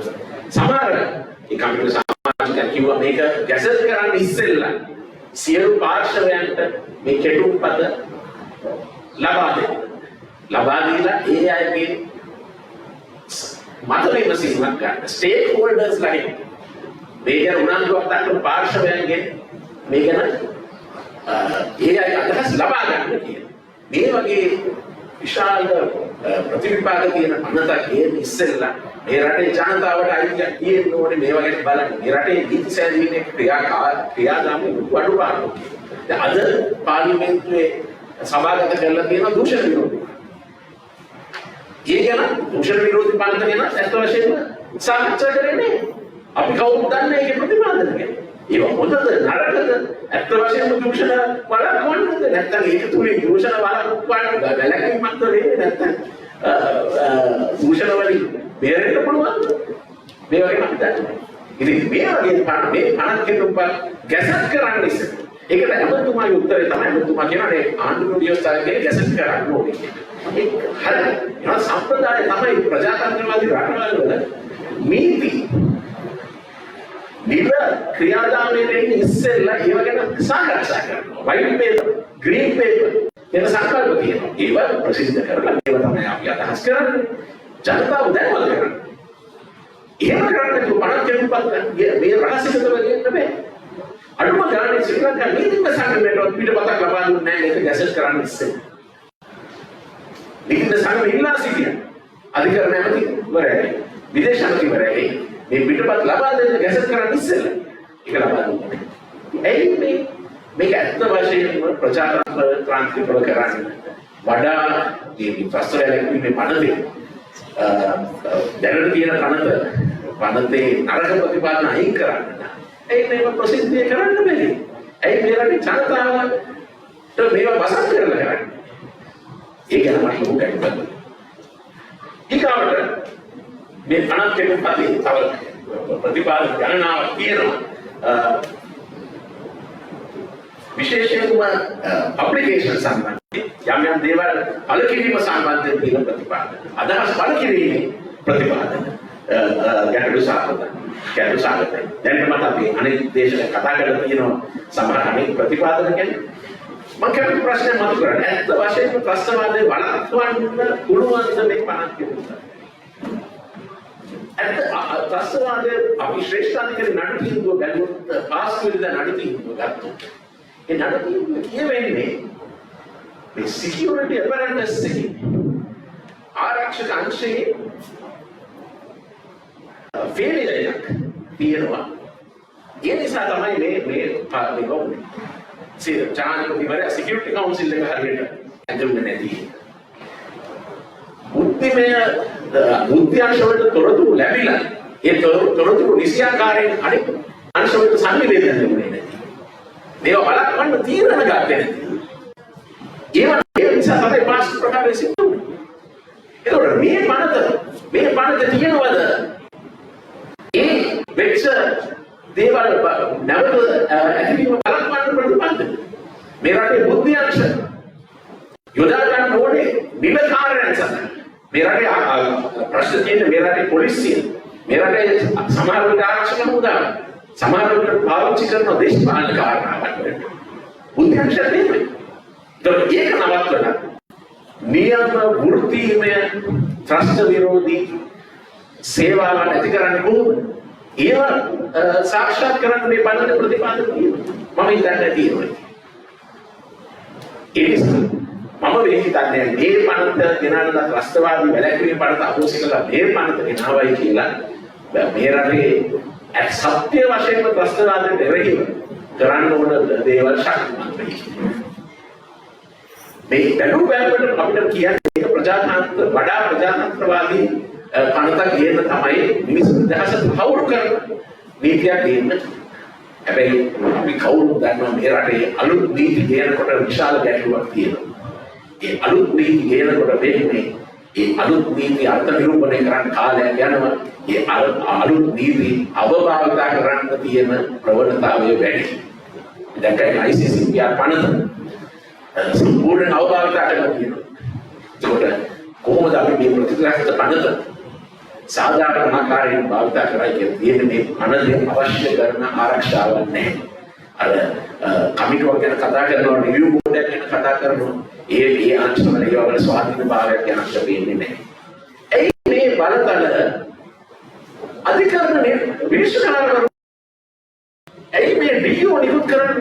සමහර ඒ කමිටුවේ සමාජිකයන් කිව්වා මේක ගැසට් කරන්න ඉස්සෙල්ලා සියලු පාර්ශවයන්ට මේ කෙටුම්පත ලබා දීලා ඒ අයගේ මත විමසීමක් ගන්න ස්ටේක් හෝල්ඩර්ස් ලාගේ මේ ගැන උනන්දුවක් දක්වන පාර්ශවයන්ගෙන් මේ ගැන ඒ අය අදහස් ලබා ගන්න කියන මේ වගේ විශාල ප්‍රතිවිපාක තියෙන අනතක් ඒ ඉස්සෙල්ලා මේ රටේ ජනතාවට අයිතියක් තියෙන්න ඕනේ මේ වගේ බලන්න මේ රටේ නීති සැලීමේ ක්‍රියාදාමයේ අඩුපාඩු. දැන් අද පාර්ලිමේන්තුවේ සභාගත කරලා තියෙන දූෂණ විරෝධී ඒ ගැන දූෂණ විරෝධී පන්ත ගැන ඇත්ත වශයෙන්ම සාකච්ඡා කරන්නේ අපි කවුරුත් දන්නේ ඒකේ ප්‍රතිපාදන ගැන. ඒක මොකද නරකද ඇත්ත වශයෙන්ම දූෂණ වළක්වන්නද නැත්නම් ඒක තුලින් දූෂණ වළක්වන්න බැලකීමක්ද වෙන්නේ නැත්නම් දූෂණ වලින් බේරෙන්න පුළුවන්ද මේ වගේ මම දන්නේ. ඉතින් මේ වගේ මේ පනත් කෙරුම්පත් ගැසට් කරන්න ඉස්සෙල් ඒකට අමතුමාගේ උත්තරේ තමයි අමතුමා කියන්නේ ආණ්ඩුවේ විවස්ථාවේ ගැසට් කරන්න ඕනේ කියන්නේ. ඒක හරි. ඒ සම්ප්‍රදාය තමයි ප්‍රජාතන්ත්‍රවාදී රටවල නීති නිල ක්‍රියාදාමයේ ඉස්සෙල්ලා ඒව ගැන සාකච්ඡා කරනවා. වයිට් පේපර්, ග්‍රීන් පේපර් එන සංකල්ප තියෙනවා. ඒව ප්‍රසිද්ධ කරලා ඒව තමයි අපි අදහස් කරන්නේ. ජනතාව දැනුවත් කරන්න. එහෙම කරන්නේ පනත් කෙරුම්පත් මේ රහසිගත වෙන්නේ නැහැ. අනුම ගානේ ශ්‍රී ලංකා නීතිඥ සංගමයට පිටපතක් ලබා දුන්නේ නැහැ ඒක ගැසට් කරන්න ඉස්සෙල්ලා. නීතිඥ සංගම ඉල්ලා සිටියා. අධිකරණ ඇමතිවරයාගේ විදේශ ඇමතිවරයාගේ මේ පිටපත් ලබා දෙන්න ගැසට් කරන්න ඉස්සෙල්ලා ඒක ලබා දුන්නා. ඇයි මේක ඇත්ත වශයෙන්ම ප්‍රජාතන්ත්‍රීකව කරන්නේ වඩා මේ ප්‍රස්තරයක් මේ පනතේ දැනට තියෙන පනතේ නරක ප්‍රතිපාදන අයින් කරන්න. ඒක මේව ප්‍රසිද්ධිය කරන්න බැරි. ඇයි මේ රටේ ජනතාවට මේවා වසන් කරලා කරන්නේ? ඒක ගැන මට ලොකු ගැටලුවක්. ඊගාවට මේ පනත් කෙරුම්පතේ තව ප්‍රතිපාදන ගණනාවක් තියෙනවා. විශේෂයෙන්ම ඇප්ලිකේෂන් සම්බන්ධයෙන් යම් දේවල් පළකිරීම සම්බන්ධයෙන් තියෙන ප්‍රතිපාදන. අදහස් පළකිරීමේ ප්‍රතිපාදන ගැටලු සාකච්ඡා. දැන් මට අපි අනෙක් දේශවල කතා කරලා තියෙනවා සමහර අනෙක් ප්‍රතිපාදන ගැන. මම කැමති ප්‍රශ්නයක් මතු කරන්න. ඇත්ත වශයෙන්ම ප්‍රශ්නවාදයේ වළක්වන්න පුළුවන්ද මේ පනත් කෙරුම්පත? ඇත්ත ප්‍රශ්නවාදයේ අපි ශ්‍රේෂ්ඨාධිකාරී නඩු තීන්දුව ගන්නොත් පාස් වෙලා නඩු තීන්දුව ගත්තොත් ඒ නඩු තීන්දුව කියවෙන්නේ මේ සිකියුරිටි අපරටස් එකේ ආරක්ෂක අංශයේ ෆේලියර් එකක් තියෙනවා. ඒ නිසා තමයි මේ ගොන්නේ. ජනාධිපතිවරයා සිකියුරිටි කවුන්සිල් එක හරියට ඇඳුන්නේ නැති. බුද්ධ්‍යංශ වලට තොරතුරු ලැබිලා ඒ තොරතුරු නිසියාකාරයෙන් අනෙක් අංශ වලට සංනිවේදනය වෙන්නේ නැති. මේවා බලන්න තීරණ ගත්තේ නැති. ඒ නිසා තමයි පාස් ප්‍රකාරයෙන් සිද්ධ වුනේ. ඒතකොට මේ පනත තියෙනවද? ඒ වෙච්ච දේවල් නැවත ඇතිවීම බලන්න ප්‍රතිපද. මේ රටේ බුද්ධ්‍යංශ යොදා ගන්න ඕනේ නිලකාරයන් සඳහා. මේ රටේ ප්‍රශ්න තියෙන මේ රටේ පොලිසිය මේ රටේ සමහර වෙලාවට ආරක්ෂක හමුදාව සමහර වෙලාවට පාවිච්චි කරන දේශපාලන කාරණාවක් වලට උද්‍යක්ෂ දෙන්නේ. ඒක නවත්තලා නියම වෘත්තීමය ත්‍රස්ත විරෝධී සේවාවන් ඇති කරන්නේ කොහොමද? ඒව සාක්ෂාත් කරන්න මේ බලන ප්‍රතිපාදක තියෙනවා. මම හිතන්නේ තියෙනවා. ඒ නිසා මම මේ හිතන්නේ මේ පනත ගෙනාලා ත්‍රස්තවාදී වැළැක්වීම පනත අහෝසි කළා මේ පනත ගෙනාවයි කියලා මේ රටේ සත්‍ය වශයෙන්ම ත්‍රස්තවාදයට එරෙහිව කරන්න ඕන දේවල් ශක්තිමත් වෙයි. මේ බැලු බැලමට අපිට කියන්නේ ඒක ප්‍රජාතන්ත්‍ර වඩා ප්‍රජාතන්ත්‍රවාදී පනතක් ගේන්න තමයි මිනිස්සු දහස කවුරු කරන නීතියක් ගේන්න. හැබැයි අපි කවුරුත් දන්නවා මේ රටේ අලුත් නීති ගේනකොට විශාල ගැටලුවක් තියෙනවා. ඒ අලුත් නීති ගේනකොට වෙන්නේ ඒ අලුත් නීති අර්ථ නිරූපණය කරන්න කාලයක් යනවා. ඒ අලුත් නීති අවබෝධ කරගන්න තියෙන ප්‍රවණතාවය වැඩි. දැන් ICC පනත සම්පූර්ණ අවබෝධ කරගන්න තියෙනවා. ඒකට කොහොමද අපි මේ ප්‍රතික්‍රියාවට පනත සාධාරණ ආකාරයෙන් භාවිත කරයි කියන්නේ මේ අනදී අවශ්‍ය කරන ආරක්ෂාවක් නැහැ. අර කමිටුවක් ගැන කතා කරනවා රිවිව් බෝඩ් එකක් ගැන කතා කරනවා ඒ අංශවල ඒවා වල ස්වාධීන භාවයක් ගැන වෙන්නේ නැහැ. ඒ මේ බලතල අධිකරණයේ විනිශ්චයකාරවරු ඒ මේ ඩීఓ නිකුත් කරන්න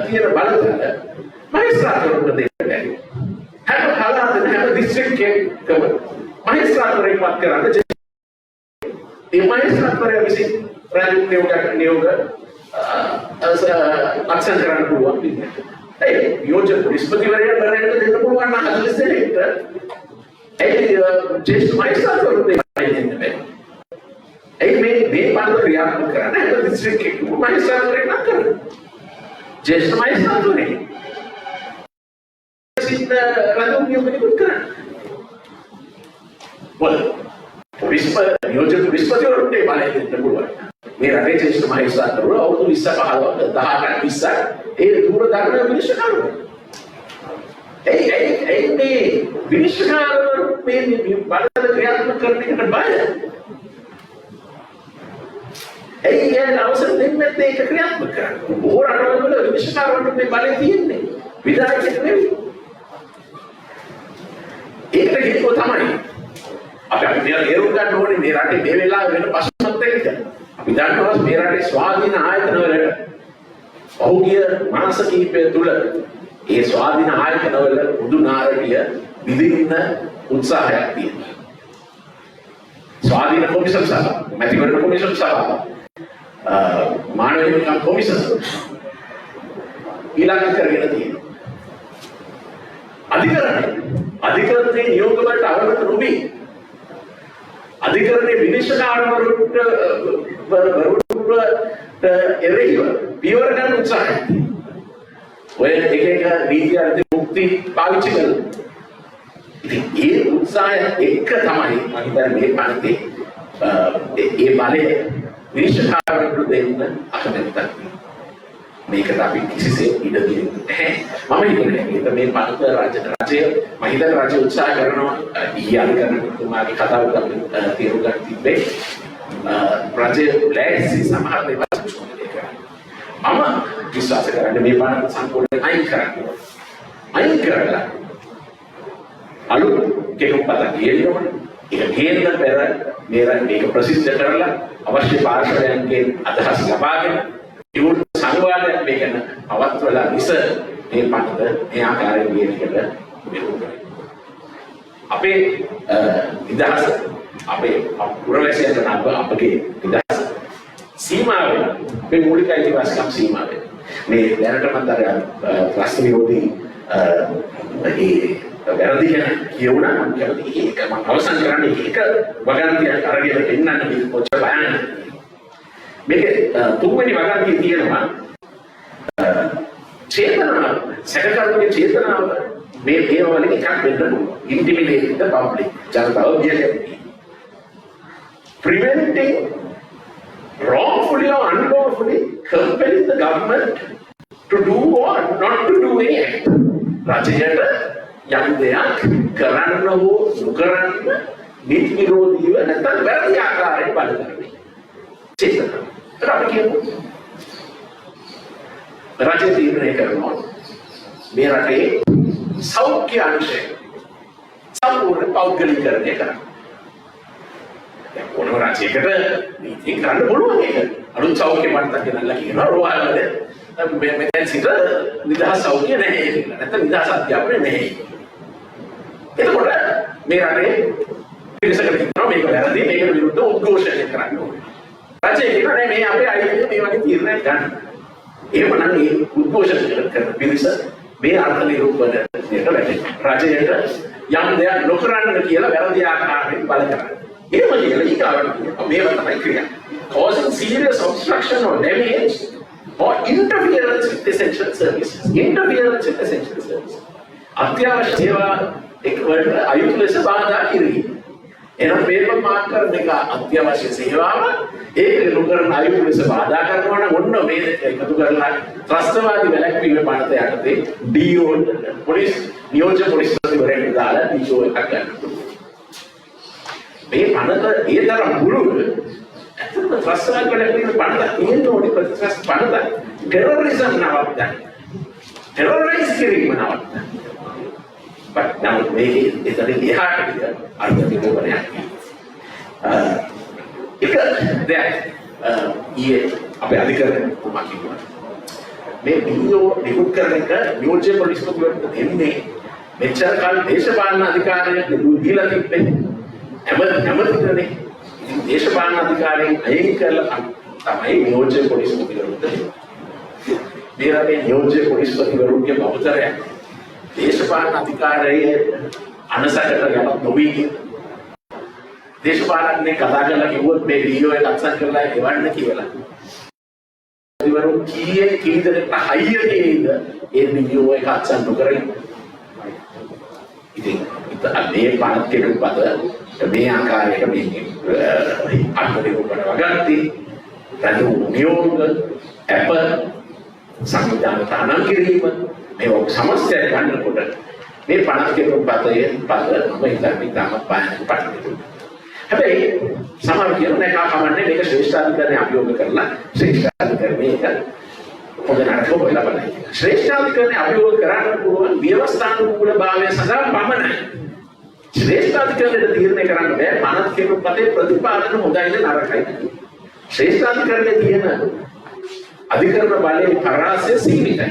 තියෙන බලතල මහේස්ත්‍රාත්වරුන්ට දෙන්න බැහැ. හැම කාලෙම හැම දිස්ත්‍රික්කයකම මහේස්ත්‍රාත්වරයෙක් පත් කරන්න ඒ මහේස්ත්‍රාත්වරයා විසින් නියෝග අක්ෂර කරන්න පුළුවන් විදිහට. ඒ යෝජන පොලිස්පතිවරයා බලන්න දෙන්න පුළුවන් නම් අදලස් දෙන්නට ඒ ජේෂ්ඨ මහේස්ත්‍රාත්වරුන්ට දෙන්න බැහැ. ඒ මේ පන්ත ක්‍රියාත්මක කරන්න හැම දිස්ත්‍රික්කයකම මහේස්ත්‍රාත්වරයෙක් නම් කරන්න. ජේෂ්ඨ මහේස්ත්‍රාත්වරයෙක් රජු නියෝග නිකුත් කරන්න. बोल नियोजित विस्पतिवरुන්ට බලය දෙන්න පුළුවන්. මේ රටේ ජේෂ්ඨ මහේස්ත්‍රාත්වරු අවුරුදු 20 15 10 ඒ දුර ධර්ම විනිශ්චයකාරවරු. ඒ මේ විනිශ්චයකාරවරු මේ බලද ක්‍රියාත්මක කරන එකට බය. ඒ අවසර දෙන්නේ ඒක ක්‍රියාත්මක කරන්න. බොහෝ රටවල විනිශ්චයකාරවරුන්ට මේ බලය තියෙන්නේ. විධායකයෙක් නෙවෙයි. ඒකට හේතුව තමයි අපි තේරුම් ගන්න ඕනේ මේ රටේ මේ වෙලාවේ වෙන ප්‍රශ්නත් එක්ක අපි දන්නවා මේ රටේ ස්වාධීන ආයතන වලට පහුගිය මාස කිහිපය තුළ ඒ ස්වාධීන ආයතන වල උදු නාරකීය විවිධ උත්සාහයක් තියෙනවා. ස්වාධීන කොමිසම් සභාව, මැතිවරණ කොමිසම් සභාව, මානව හිමිකම් කොමිසම් ඊළඟ කරගෙන තියෙනවා. අධිකරණයේ නියෝග වලට අවනත නොවී අධිකරණයේ විනිශ්චයකාරවරුන්ට එරෙහිව පියවර ගන්න උත්සාහයක් තියෙනවා. ඔය එක නීති අර්ථ මුක්ති පාවිච්චි කරනවා. ඉතින් ඒ උත්සාහය එක තමයි මම හිතන්නේ මේ පනතේ ඒ බලය විනිශ්චයකාරවරුන්ට දෙන්න අකමැත්තක්. මේකට අපි කිසිසේත් ඉඩ දෙන්නේ නැහැ. මම හිතන්නේ මේක මේ පනත රජය මම හිතන්නේ රජය උත්සාහ කරනවා ඊයල් කරන තුමාගේ කතාව අපි තේරුම් ගන්න තිබ්බේ රජය ලෑස්ති සමහර දේවල් මම විශ්වාස කරන්නේ මේ පනත සම්පූර්ණයෙන් අයින් කරලා අලුත් කෙරුම්පත ගියනවනේ ඒක ගේන්න පෙර මේක ප්‍රසිද්ධ කරලා අවශ්‍ය පාර්ශවයන්ගෙන් අදහස් ලබාගෙන ඉවුන් සංවාදයක් මේකන පවත්වලා මිස මේ පනත මේ ආකාරයෙන් කියන එකට විරුද්ධ වෙයි. අපේ නිදහස අපේ පුරවැසියන් අපගේ නිදහස සීමාව මේ මූලික අයිතිවාසිකම් සීමාව මේ දැනටමත් අර ත්‍රස්ත විරෝධී වැරදි ගැන කියුණා මම කැමති ඒක මම අවසන් කරන්නේ ඒක වගන්තියක් අරගෙන එන්නන්න මේක කොච්චර බයන්නේ මේක තුන්වෙනි වගන්තිය තියෙනවා චේතනාව සැකකරුගේ චේතනාව මේ වලින් එකක් වෙන්න පුළුවන් intimidate the public ජනතාව බියකරන්නේ preventing wrongfully or unlawfully compelling the government to do or not to do any act. රජයට යම් දෙයක් කරන්න හෝ නොකරන්න නීති විරෝධීව නැත්නම් වැරදි ආකාරයෙන් බලන චේතනාව. ඒක අපි කියමු. රජය තීරණය කරනවා මේ රටේ සෞඛ්‍ය අංශය සම්පූර්ණ පෞද්ගලීකරණය කරන්න. ඕන රජයකට නීති කරන්න පුළුවන් ඒක. අලුත් සෞඛ්‍ය මට්ටම් ගෙනල්ලා කියනවා රෝහල්වල මෙතෙන් සිට නිදහස් සෞඛ්‍ය නැහැ කියලා. නැත්නම් නිදහස් අධ්‍යාපනය නැහැ. එතකොට මේ රටේ පිරිසකට කියනවා මේක වැරදි මේකට විරුද්ධව උද්ඝෝෂණය කරන්න ඕනේ. රජය කියනවා නෑ මේ අපේ අයිතිය මේ වගේ තීරණයක් ගන්න. එහෙමනම් මේ උද්ඝෝෂණය කරන පිරිස මේ අර්ථ නිරූපණයට වැටෙනවා. රජයට යම් දෙයක් නොකරන්න කියලා වැරදි ආකාරයෙන් බල කරන්නේ. එහෙම කියලා ඊගාවට කියනවා මේව තමයි ක්‍රියා. Causing serious obstruction or damage or interference with essential services. Interference with essential services. අත්‍යවශ්‍ය සේවා එක්වලට අයුතු ලෙස බාධා කිරීම. එනම් පේපර් මාක් කරන එක අත්‍යවශ්‍ය සේවාව ඒක නොකරන අයුතු ලෙස බාධා කරනවා නම් ඔන්න මේ එකතු කරලා ත්‍රස්තවාදී වැළැක්වීමේ පනත යටතේ DO පොලිස් නියෝජ්‍ය පොලිස්පතිවරයෙක් දාලා DO එකක් ගන්නවා. මේ පනත ඒ තරම් පුළුල් ඇත්තටම ත්‍රස්තවාදී වැළැක්වීමේ පනත තියෙන ඕනේ ප්‍රතිශත පනත ටෙරරිසම් නවත්තන්න. ටෙරරිස් කිරීම නවත්තන්න. But now මේකේ එතනින් එහාට අර්ථ විවරණයක්. ඒක දැන් ඊයේ අපේ අධිකරණය කොහොමද කිව්වා මේ වීඩියෝ නිකුත් කරන එක නියෝජ්‍ය පොලිස්පතිවරට දෙන්නේ මෙච්චර කාල දේශපාලන අධිකාරියක් දීලා තිබ්බේ හැමතිස්සෙනේ දේශපාලන අධිකාරියෙන් අයින් කරලා තමයි නියෝජ්‍ය පොලිස්පතිවරුන්ට දෙන්නේ. මේ රටේ නියෝජ්‍ය පොලිස්පතිවරුන්ගේ බහුතරයක් දේශපාලන අධිකාරියේ අනසකට යමක් නොවී දේශපාලනේ කතා කරලා කිව්වොත් මේ වීඩියෝ එක අත්සන් කරලා එවන්න කියලා. ඉවරුන් කීයේ කීදෙනෙක් හයියටේද ඒ වීඩියෝ එක අත්සන් නොකරයි. ඉතින් මේ පාත් කෙරුපත මේ ආකාරයක මේ අත්දැකීම් වගන්ති රජු නියෝග අප සංවිධාන තහනම් කිරීම මේ සමස්තය ගන්නකොට මේ 50 කෙරුපතේ පද මම හිතන්නේ තාම පායන පටන්. හැබැයි සමහර කියනවා නෑ කමන්නේ මේක ශ්‍රේෂ්ඨාධිකරණය අභියෝග කරලා ශ්‍රේෂ්ඨාධිකරණය මේක හොඳ නරක හොයලා බලන්න. ශ්‍රේෂ්ඨාධිකරණය අභියෝග කරන්න පුළුවන් ව්‍යවස්ථානුකූල භාවය සඳහා පමණයි. ශ්‍රේෂ්ඨාධිකරණයට තීරණය කරන්න බෑ 50 කෙරුපතේ ප්‍රතිපාදන හොඳයිද නරකයිද. ශ්‍රේෂ්ඨාධිකරණයේ තියෙන අධිකරණ බලයේ පරාසය සීමිතයි.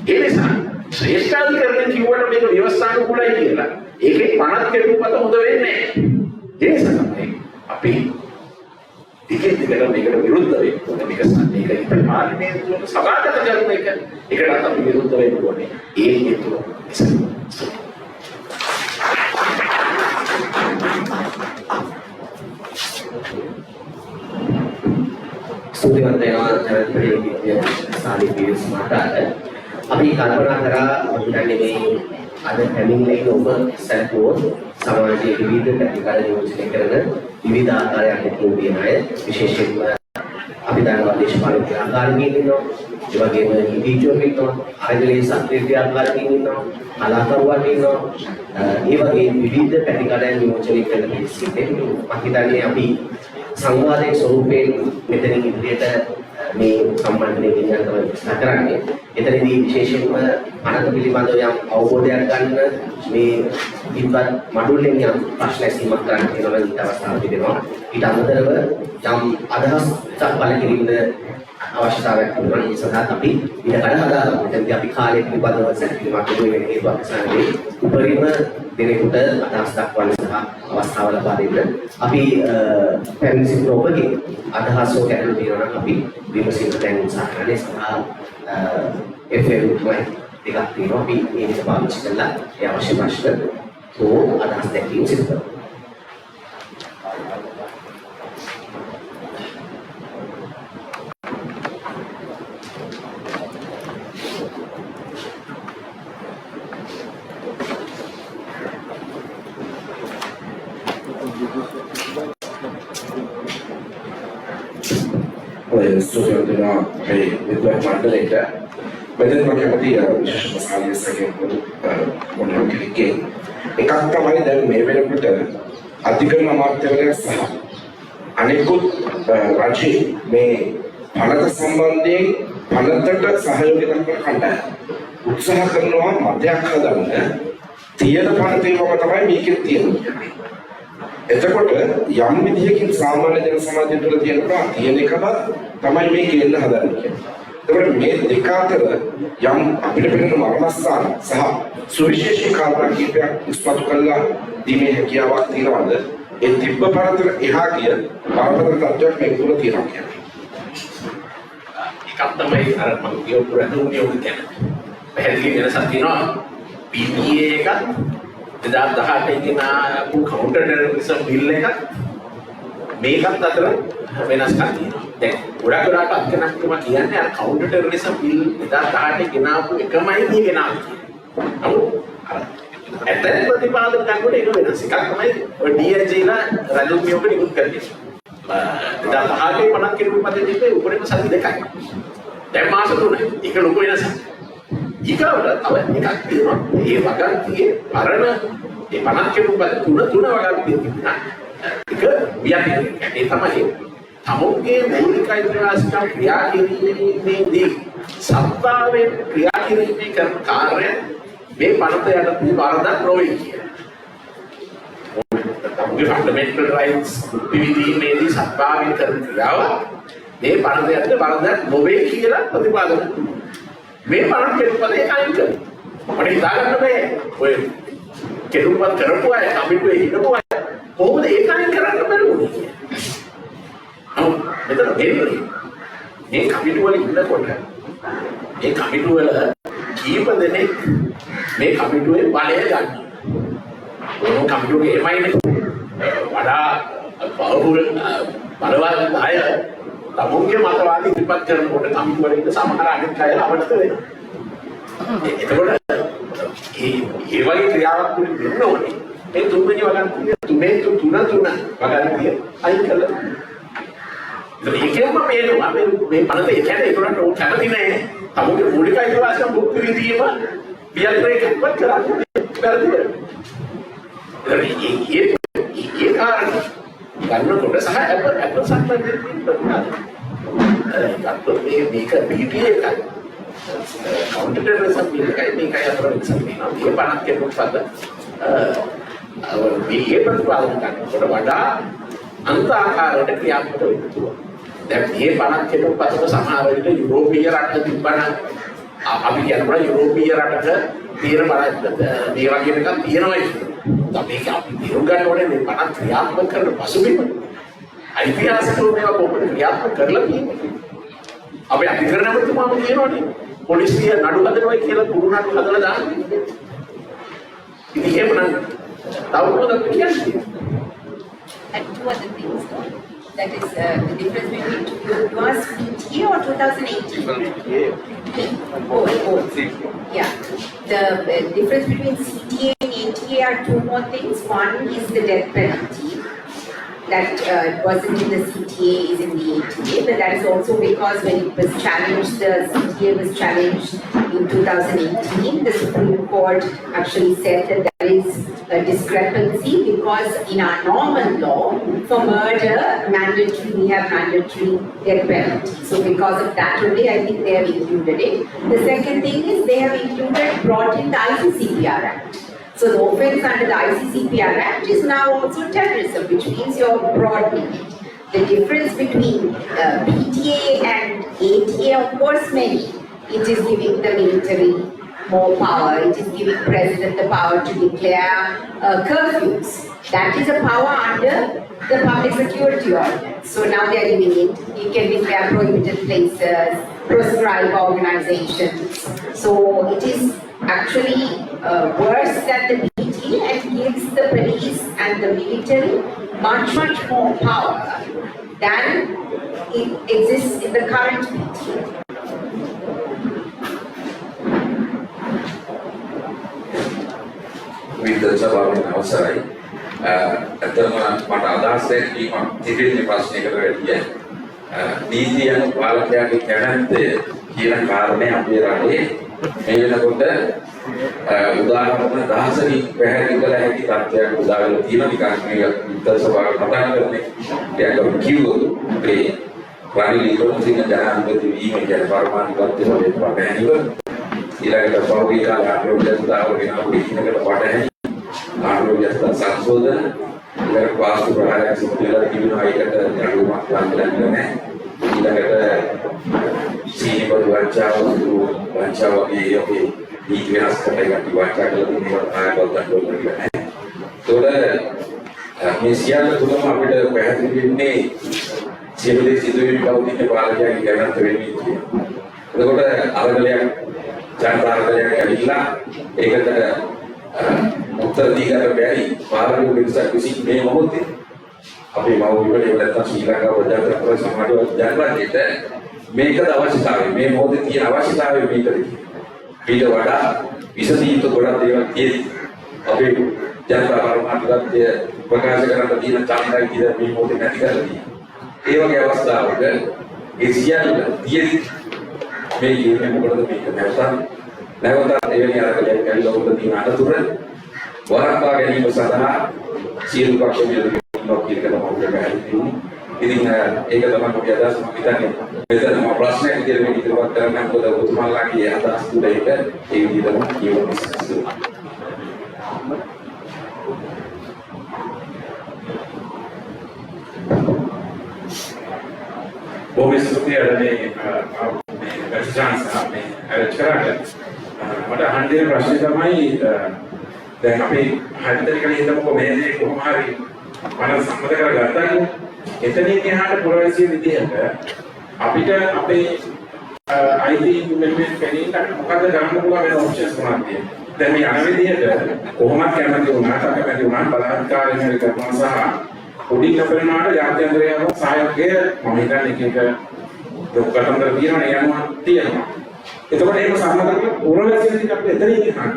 ඒ නිසා ශ්‍රේෂ්ඨාධිකරණය කිව්වට මේක ව්‍යවස්ථානුකූලයි කියලා ඒකේ 50 කෙරුපත හොඳ වෙන්නේ නෑ. ඒ නිසා තමයි අපි දිගට මේකට විරුද්ධ වෙන්නේ. මේක සම්පූර්ණ පාර්ලිමේන්තුවක සභාගත කරන එක ඒකට අපි විරුද්ධ වෙන්න ඕනේ. ඒ හේතුව නිසා. ස්තුතිවන්ත වෙනවා ජනප්‍රිය සාලි පිරිස් මහතාට. අපි කල්පනා කරා අපිට මේ අද පැමිණෙන ඔබ සැලකුවොත් සමාජයේ විවිධ පැතිකඩ නියෝජනය කරන විවිධ ආකාරයන් තියෙන අය විශේෂයෙන්ම අපි දන්නවා දේශපාලන ක්‍රියාකාරීන් ඉන්නවා ඒ වගේම ඉන්ඩිවිජුවල් ඉන්නවා ආයතනයේ සක්‍රීය ක්‍රියාකාරීන් ඉන්නවා කලාකරුවන් ඉන්නවා ඒ වගේ විවිධ පැතිකඩ නියෝජනය කරන පිරිස ඉන්නවා. මම හිතන්නේ අපි සංවාදයේ ස්වරූපයෙන් මෙතනින් ඉදිරියට මේ සම්බන්ධයෙන් විඥාන තමයි විස්තර කරන්නේ. එතනදී විශේෂයෙන්ම අනත පිළිබඳව යම් අවබෝධයක් ගන්න මේ ඉවත් මඩුල්ලෙන් යම් ප්‍රශ්න ඇසීමක් කරන්න තියෙනවා ඊට අවස්ථාවක් තිබෙනවා. ඊට අමතරව යම් අදහස් පළ කිරීමේ අවශ්‍යතාවයක් තිබෙනවා. ඒ සඳහා අපි ඊට කඩ හදාගන්න. එතනදී අපි කාලය පිළිබඳව සැලකිලිමත් වෙන හේතුවක් සාරේ උපරිම දෙනෙකුට අදහස් දක්වන්න සහ අවස්ථාව ලබා දෙන්න. අපි පැමිණ සිටින ඔබගේ අදහස් වලට ඇතුළු වෙනවා නම් අපි විමසින්න දැන් උත්සාහ කරන්නේ සහ FM එකක් තියෙනවා. අපි මේක පාවිච්චි කරලා ඒ අවශ්‍ය ප්‍රශ්න හෝ අදහස් දැක්වීම සිදු කරනවා. Pues esto se ordenó de tu hermano de ella. මෙතන මම කැමති විශේෂ මසාලියස්ගේ මොනවා කෙනෙක්ගේ එකක් තමයි දැන් මේ වෙනකොට අධිකරණ අමාත්‍යාලය සහ අනෙකුත් රජයේ මේ පළත සම්බන්ධයෙන් පළතට සහයෝගය දක්වන කණ්ඩායම උත්සාහ කරනවා මතයක් හදන්න තියෙන පළතේම තමයි මේකෙත් තියෙන්නේ. එතකොට යම් විදිහකින් සාමාන්‍ය ජන සමාජය තුළ තියෙන එකම තමයි මේ කෙල්ල හදන්නේ. එතකොට මේ දෙක අතර යම් අපිට පෙනෙන මරණස්ථාන සහ සුවිශේෂී කාරණා කිහිපයක් ඉස්මතු කළා දීමේ හැකියාවක් තියනවාද? ඒ තිබ්බ පරතර එහා ගිය බරපතල තත්ත්වයක් මේක තුළ තියෙනවා කියන්නේ. එකක් තමයි අර මම කියපු රැඳුම්නියෝ කියන්නේ. පැහැදිලි වෙනසක් තියෙනවා. PTA එකක් 2018 ගෙන ආපු කවුන්ටර් ටෙරරිසම් බිල් එකක් මේකත් අතර වෙනස්කම් තියෙනවා. දැන් ගොඩක් අත්කනක්කම කියන්නේ අර කවුන්ටර් ටෙරරිසම් බිල් 2018 ගෙන ආපු එකමයි මේ ගෙන ආවේ. නමුත් අර ඇත්තට ප්‍රතිපාදක ගන්නකොට ඒක වෙනස්. එකක් තමයි ඔය DLG-ලා රැඳුම්නියෝක නිකුත් කරන්නේ. 2018 50 කෙනෙකු පදෙන්නේ උපරිම සති දෙකයි. දැන් මාස 3යි. ඒක ලොකු වෙනසක්. ඊගාවට තව එකක් තියෙනවා. මේ වගන්තියේ පරණ ඒ 50 කෙනෙකු පද තුන වගන්තිය තිබුණා. ඒක වියපිට. ඒ තමයි තමුන්ගේ මූලික අයිතිවාසිකම් ක්‍රියා කිරීමේදී සත්තාවෙන් ක්‍රියා කිරීමේ කරන කාර්ය මේ පනත යටතේ වරදක් නොවේ කියලා. තමුන්ගේ ෆන්ඩමෙන්ටල් රයිට්ස් විවිධීමේදී සත්තාවෙන් කරන ක්‍රියාව මේ පනත යටතේ වරදක් නොවේ කියලා ප්‍රතිපාදනය කරනවා. මේ පනත කෙරුපදේ අයින් කරනවා. මට හිතා ගන්න බෑ. ඔය කෙරුපත් කරපු අය කමිටුවේ හිටපු අය කොහොමද ඒක අයින් කරන්න බැරුනේ කියලා. මෙතන දෙන්නේ මේ කමිටුවල ඉන්නකොට මේ කමිටුවල කීප දෙනෙක් මේ කමිටුවේ බලය ගන්න. ඕන කමිටුවේ එමයිනේ වඩා බලවත් අය තමුන්ගේ මතවාද ඉදිරිපත් කරනකොට කමිටුවල ඉන්න සමහර අනිත් අය අවශ්‍ය වෙනවා. එතකොට ඒ වගේ ක්‍රියාවක් වෙන්න ඕනේ. මේ තුන්වෙනි වගන්තිය තුන වගන්තිය අයින් කළා. ඒකෙම මේනවා මේ පනත කියන්නේ ඒකට ඕක කැමති නෑ. තමුන්ගේ මූලික අයිතිවාසිකම් භුක්ති විඳීම පියල්පේකවත් කරන්නේ වැරදිද? ඒ කාරණා ගන්නකොට සහ අප සම්බන්ධයෙන් ප්‍රතිපාදනය. මේක PTA එකයි. කවුන්ටර් ටෙරරිසම් එකයි මේකයි අතර වෙනසක් තියෙනවා. මේ 50 කෙනෙකුට පද මේ ප්‍රතිපාදනය කරනකොට වඩා අන්ත ආකාරයට ක්‍රියාත්මක වෙන්න පුළුවන්. දැන් මේ 50 කෙනෙකු පසුව සමහර විට යුරෝපීය රටක තිබ්බනම් අපි කියනවා යුරෝපීය රටක තියෙන බලන්න මේ වගේ එකක් තියෙනවා කියලා. මේක අපි තේරුම් ගන්න ඕනේ මේ 50 ක්‍රියාත්මක කරන පසුබිම. ඓතිහාසිකව මේවා කොහොමද ක්‍රියාත්මක කරලා තියෙන්නේ? අපි අධිකරණවලතුමාම කියනවනේ පොලිසිය නඩු හදනවා කියලා කුරු නඩු හදලා දාන්නේ. ඉතින් එහෙම නම් තව මොකද කියන්නේ? And two other things. That is the difference between you asked PTA or 2018? Yeah. The difference between CTA and ATA are two more things. One is the death penalty. That wasn't in the CTA, is in the ATA, but that is also because when it was challenged, the CTA was challenged in 2018. The Supreme Court actually said that there is a discrepancy because in our normal law, for murder, we have mandatory death penalty. So because of that only, I think they have included it. The second thing is they have brought in the ICCPR Act. So the offence under the ICCPR Act is now also terrorism, which means you're broadening it. The difference between PTA and ATA, of course, many. It is giving the military more power. It is giving president the power to declare curfews. That is a power under the public security ordinance. So now they are giving it. You can declare prohibited places, proscribe organizations. So it is actually worse than the PTA and gives the police and the military much more power than it exists in the current PTA. විද්‍යා සභාවෙන් අවසරයි. අතම මට අදහස් දෙකක් තිබෙන ප්‍රශ්නයකට වැඩිය නීතිය පාලකයාගේ කැමැත්ත කියන කාරණේ අපේ රටේ මේ වෙනකොට උදාහරණ දහසකින් පැහැදිලි කළ හැකි තත්ත්වයක් උදා වෙලා තියෙනවා. නිකන් මේ උත්තර සභාවට කතා කරන්නේ ටිකක් කිව්වොත් අපේ රනිල් වික්‍රමසිංහ ජනාධිපති වීම කියන්නේ පරමාධිපත්‍ය වලට පටහැනිව ඊළඟට පෞද්ගලික ආරෝග්‍යතාව වෙන අපිටකට පටහැනි ආරෝග්‍ය සංශෝධන ඊළඟට වාස්තු ප්‍රහාරයක් සිදු වෙලා තිබෙනවා. ඒකට නඩුවක් ගන්න නැහැ. ඊළඟට සීනිබදු වංචාව වගේ අපේ නීති වෙනස් කරලා ඒකට වංචා කළ තියෙනවා. ආයතන දඬුවම් නැහැ. ඒතකොට මේ සියල්ල තුළම අපිට පැහැදිලි වෙන්නේ සියලු දේ සිදුවීම් පෞද්ගලික පාලකයන්ගේ ගැනත් වෙන්නේ කියලා. එතකොට අරගලයක් ජනතාවලට ඇවිල්ලා ඒකට උත්තර දී ගන්න බැරි පාලක පිරිසක් විසින් මේ මොහොතේ අපේ මව්පියන්ට නැත්නම් ශ්‍රී ලංකාව ප්‍රජාතන්ත්‍ර සමාජවත් ජනතාවට මේකද අවශ්‍යතාවය. මේ මොහොතේ තියෙන අවශ්‍යතාවය මේකද. ඊට වඩා විසඳීම් ගොඩක් දේවල් තියෙයි. අපේ ජනතා පරමාර්ථය ප්‍රකාශ කරන්න තියෙන චාරිත්‍රාක් කියලා මේ මොහොතේ නැති කරලා තියෙනවා. ඒ වගේ අවස්ථාවක ඒ සියල්ල තියෙදි මේ කියන්නේ මොකටද මේක නැවත එවැනි අරගලයක් ඇවිල්ලා උඩ තියෙන අතරතුර වරක්වා ගැනීම සඳහා සියලු පක්ෂ මෙලොව කියන මොකක්ද බැහැ. ඉතින් ඒක තමයි මගේ අදහස. මම හිතන්නේ මෙතන මම ප්‍රශ්නයක් කියලා මේ ඉදිරිපත් කරන්න මොකද ඔතුමාලාගේ අදහස් තුන එක ඒ විදිහටම කියවන්න. බොහොම ස්තුතියි අරනේ ප්‍රතිචාන්ස අපේ අරචරාට මට අහන්න තියෙන ප්‍රශ්නේ තමයි දැන් අපි හයිපොතෙටිකලි හිතමුකෝ මේ දේ කොහොම හරි මම සම්මත කරගත්තා කියලා. එතනින් එහාට පුරවැසිය විදිහට අපිට අපේ IT ඉම්ප්ලිමන්ට් කෙනෙක්ට මොකද ගන්න පුළුවන් වෙන ඔප්ෂන්ස් මොනවද තියෙන්නේ? දැන් මේ යන විදිහට කොහොමද කැමති වුණාට අකමැති වුණාට බලහත්කාරයෙන් හරි කරනවා සහ පොඩි කපරනාට ජාත්‍යන්තරයව සහයෝගය මම හිතන්නේ එක දුක්කටමතර තියෙනවා යනවා තියෙනවා. එතකොට ඒක සම්මත කරලා පුරවැසියන්ට අපි එතනින් එහාට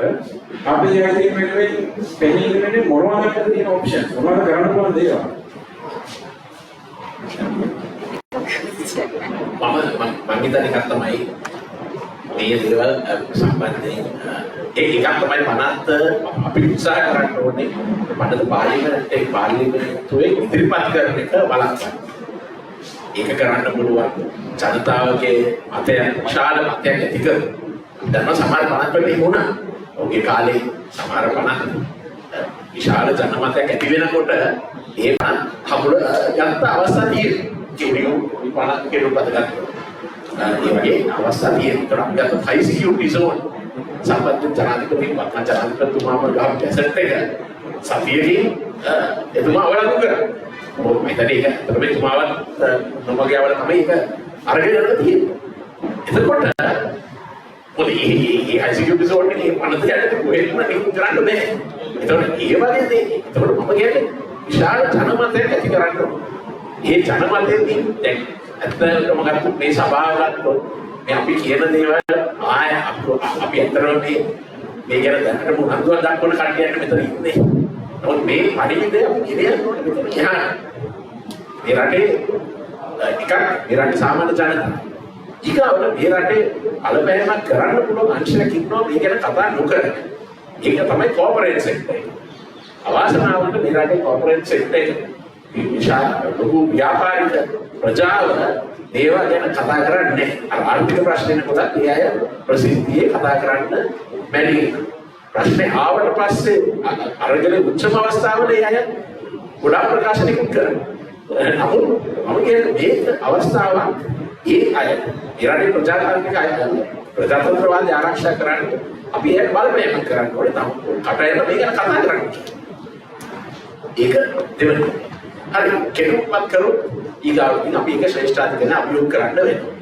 අපි IT මෙලෙවෙන් පෙනී ඉන්නේ මොනවද තියෙන ඔප්ෂන්ස් මොනවද කරන්න පුළුවන් දේවල්. මම හිතන්නේ එකක් තමයි මේ දේවල් සම්බන්ධයෙන් එකක් තමයි මනත් අපි උත්සාහ කරන්න ඕනේ මනද පාර්ලිමේන්තුවේ ඉදිරිපත් කරන එක බලන්න. ඒක කරන්න පුළුවන් ජනතාවගේ මතය විශාල මතයක් ඇති කර. දැන් සමහර 50කට වුණා. ඔහුගේ කාලේ සමහර 50 විශාල ජනමතයක් ඇති වෙනකොට ඒ කපුල ගත්ත අවස්ථා තියෙනවා. කෙනෙකු 50 කෙනෙකුට ගත්තා. ඒ වගේ අවස්ථා තියෙනවා. ගත්ත high security zone සම්බන්ධ ජනාධිපති ජනාධිපතිතුමාම ගාව කැසට් එක සතියකින් එතුමා අවලංගු කරා. මොකද මෙතන ඒක තමයි එතුමාවත් නොමග යවල තමයි ඒක අරගෙන යනවා තියෙන්නේ. එතකොට පොඩි high security zone එකේ පනතයට කොහෙත්ම නිකුත් කරන්න බෑ. එතකොට ඒ වගේ දේ. එතකොට මම කියන්නේ විශාල ජනමතයක් ඇති කරන්න ඕනේ. ඒ ජනමතයෙන් දැන් ඇත්තටම ගත්තොත් මේ සභාව ගත්තොත් මේ අපි කියන දේවල් ආය අපි ඇත්තටම මේ ගැන දැනට මොනවද දක්වන කට්ටියට මෙතන ඉන්නේ. නමුත් මේ පරිවිදේ අපි කියන ඕනේ මෙතන එහා. මේ රටේ එකක් මේ රටේ සාමාන්‍ය ජනතාව. ඊගාවට මේ රටේ අලබෑමක් කරන්න පුළුවන් අංශයක් ඉන්නවා මේ ගැන කතා නොකර. ඒක තමයි කෝපරේට් සෙක්ටර් එක. අවාසනාවන්ට මේ රටේ කෝපරේට් සෙක්ටර් එක විශාල ලොකු ව්‍යාපාරික ප්‍රජාව දේවල් ගැන කතා කරන්නේ ආර්ථික ප්‍රශ්න කොට ඒ අය ප්‍රසිද්ධියේ කතා කරන්න බැරි. ප්‍රශ්නේ ආවට පස්සේ අරගලේ උච්චම අවස්ථාවල ඒ අය ගොඩාක් ප්‍රකාශන කරනවා. නමුත් මම කියන්නේ මේ අවස්ථාව ඒ අය ඉරානයේ ප්‍රජාතාන්ත්‍රික අය ප්‍රජාතන්ත්‍රවාදී ආරක්ෂා කරන්න අපි ඒක බලපෑම් කරන්න ඕනේ. තම කටයුතු මේ ගැන කතා කරන්න. ඒක දෙවෙනි. හරි කෙරුම්පත් කරු ඊගාවින් අපි එක ශ්‍රේෂ්ඨාධිකරණ අභියෝග කරන්න වෙනවා.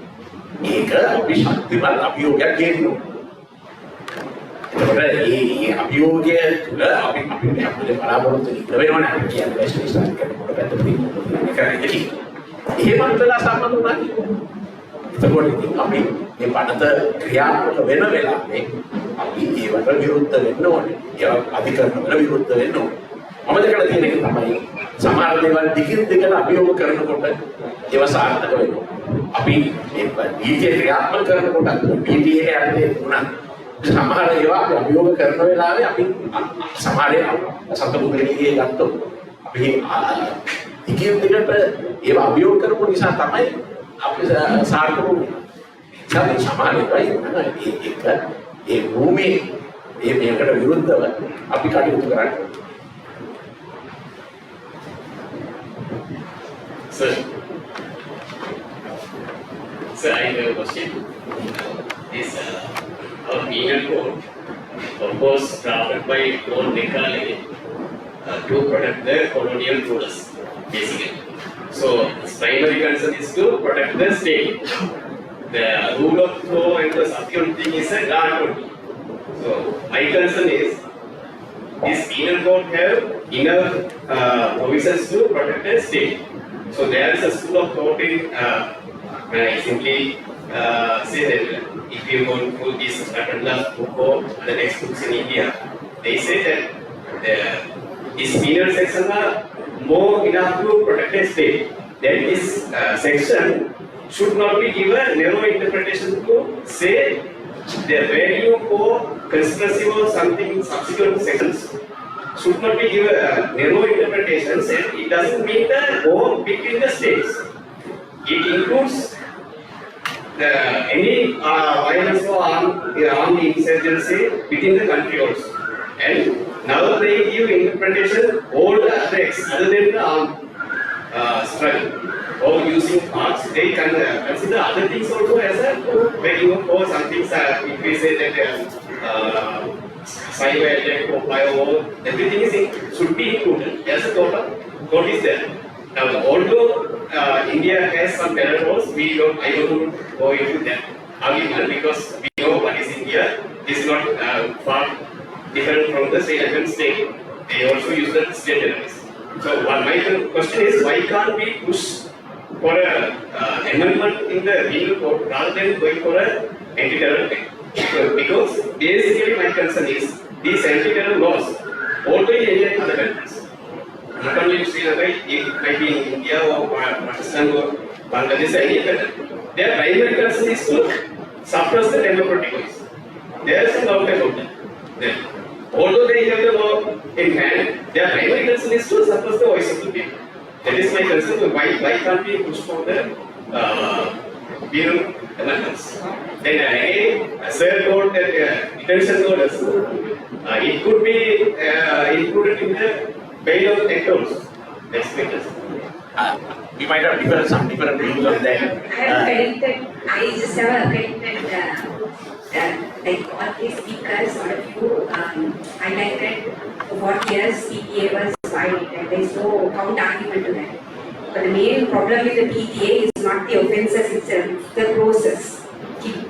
ඒක අපි ශක්තිමත් අභියෝගයක් ගේනවා. ඒ අභියෝගය තුළ අපි බලාපොරොත්තු වෙනවනේ අපි කියන්නේ ශ්‍රේෂ්ඨාධිකරණ කොට පැත්තට තියෙනවා. එහෙමන්තලා සම්මත වුණා. එතකොට ඉතින් අපි මේ පනත ක්‍රියාත්මක වෙන වෙලාවේ අපි ඒවට විරුද්ධ වෙන්න ඕනේ. ඒවා අධිකරණ වල විරුද්ධ වෙන්න ඕනේ. මම දෙකලා තියෙන එක තමයි සමහර දේවල් දිගින් දිගට අභියෝග කරනකොට ඒවා සාර්ථක වෙනවා. අපි නීතිය ක්‍රියාත්මක කරනකොට නීතියේ යටතේ වුණා සමහර ඒවා අපි අභියෝග කරන වෙලාවේ අපි සමහර සම්පූර්ණීය ගත්තොත් අපි ඉකියුම් දෙකට ඒවා අභියෝග කරපු නිසා තමයි අපි සාර්ථක වුනේ. සමහර ඒවා ඒක ඒ භූමියේ මේකට විරුද්ධව අපි කටයුතු කරන්නේ. Sir, I have a question. This our penal code, of course, drafted by Lord Nekale to protect the colonial rulers, basically. So, its primary concern is to protect the state. The rule of law and the subsequent thing is a guard only. So, my concern is this penal code have enough provisions to protect the state. So, there is a school of thought in when I simply say that if you go through this Ratanda's book or the next books in India, they say that these penal sections are more enough to protect the state. That this section should not be given narrow interpretation to say the value for conspiracy or something subsequent sections should not be given narrow interpretations, and it doesn't mean the war between the states. It includes any violence or armed insurgency within the country also. And now they give interpretation all the other other than the armed struggle or using arms. They can consider other things also as a value or something. If we say that cyber attack or firewall, everything should be included as a total. What is there? Now, although India has some terror laws, I don't go into that argument because we know what is India. It's not far different from the Sri Lankan state. They also use the state terrorists. So, my question is, why can't we push for an amendment in the penal code rather than going for an anti-terror act? Because basically my concern is these anti-terror laws, although in any other countries, not only in Sri Lanka, it might be in India or Pakistan or Bangladesh or any other, their primary concern is to suppress the democratic voice. There is no doubt about that. Although they have the law in hand, their primary concern is to suppress the voice of the people. That is my concern. Why can't we push for the penal amendments? Then again, Sir told that detention orders, it could be included in the bail of actors. That's my concern. We might have some different views on that. I just have a connected, like all these speakers, all of you highlighted what years PTA was filed, and there is no count argument to that. But the main problem with the PTA is not the offences itself, it's the process.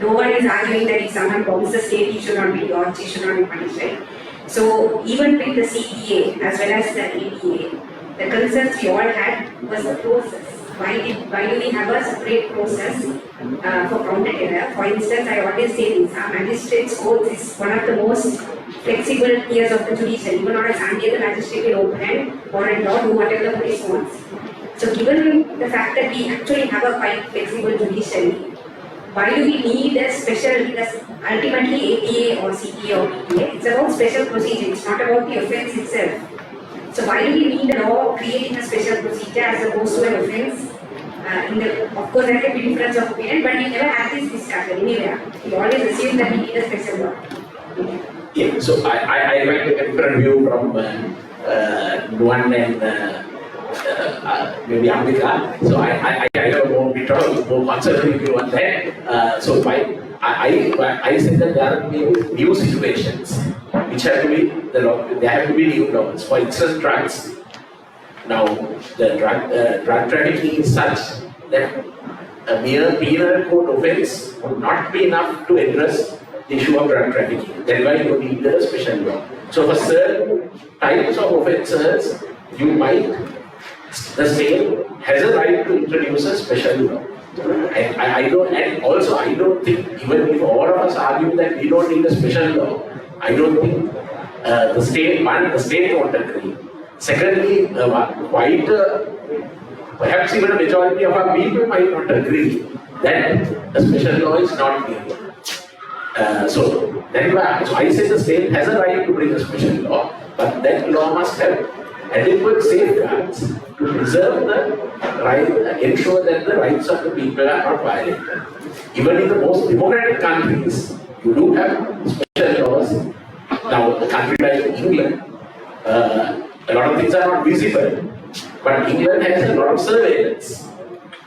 No one is arguing that if someone bombs the state, he should not be dodged, he should not be punished, right? So even with the CTA as well as the ADA, the concerns we all had was the process. Why do we have a separate process for counter terror? For instance, I always say this: our magistrates' court is one of the most flexible tiers of the judiciary. Even not a Sunday, the magistrate will open and warrant law, do whatever the police wants. So, given the fact that we actually have a quite flexible judiciary, why do we need a special? Because ultimately, ATA or CTA or PTA, it's about special procedure. It's not about the offence itself. So why do we need a law creating a special procedure as opposed to an offence? Of course, there can be difference of opinion, but we never had this discussion anywhere. We always assume that we need a special law. Yeah, so I might take a different view from Luan and maybe Ambika. So I have more conservative view on that. So I say that there are new situations which have to be there have to be new laws. For instance, drugs. Now the drug trafficking is such that a mere penal code offence would not be enough to address the issue of drug trafficking. That's why you need a special law. So for certain types of offences, the state has a right to introduce a special law. I don't think, even if all of us argue that we don't need a special law, I don't think the state won't agree. Secondly, perhaps even a majority of our people might not agree then a special law is not needed. So that is why. So I say the state has a right to bring a special law, but that law must have adequate safeguards to preserve the right, ensure that the rights of the people are not violated. Even in the most democratic countries, you do have special laws. Now, a country like England, a lot of things are not visible, but England has a lot of surveillance.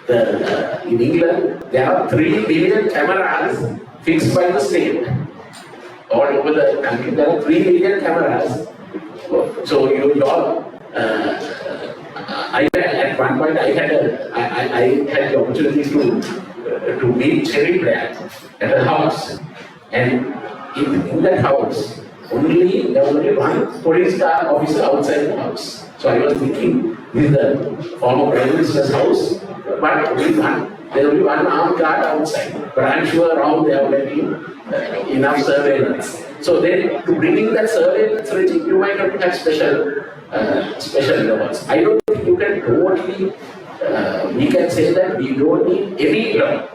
In England, there are 3 billion cameras fixed by the state. All over the country, there are 3 billion cameras. So at one point I had the opportunity to meet Cherry Black at a house, and in that house there was only one police car officer outside the house. So I was thinking, this is the former Prime Minister's house, but there's only one armed guard outside. But I'm sure around there will be enough surveillance. So then, to bring in that surveillance regime, you might have to have special laws. I don't think you can totally, we can say that we don't need any law,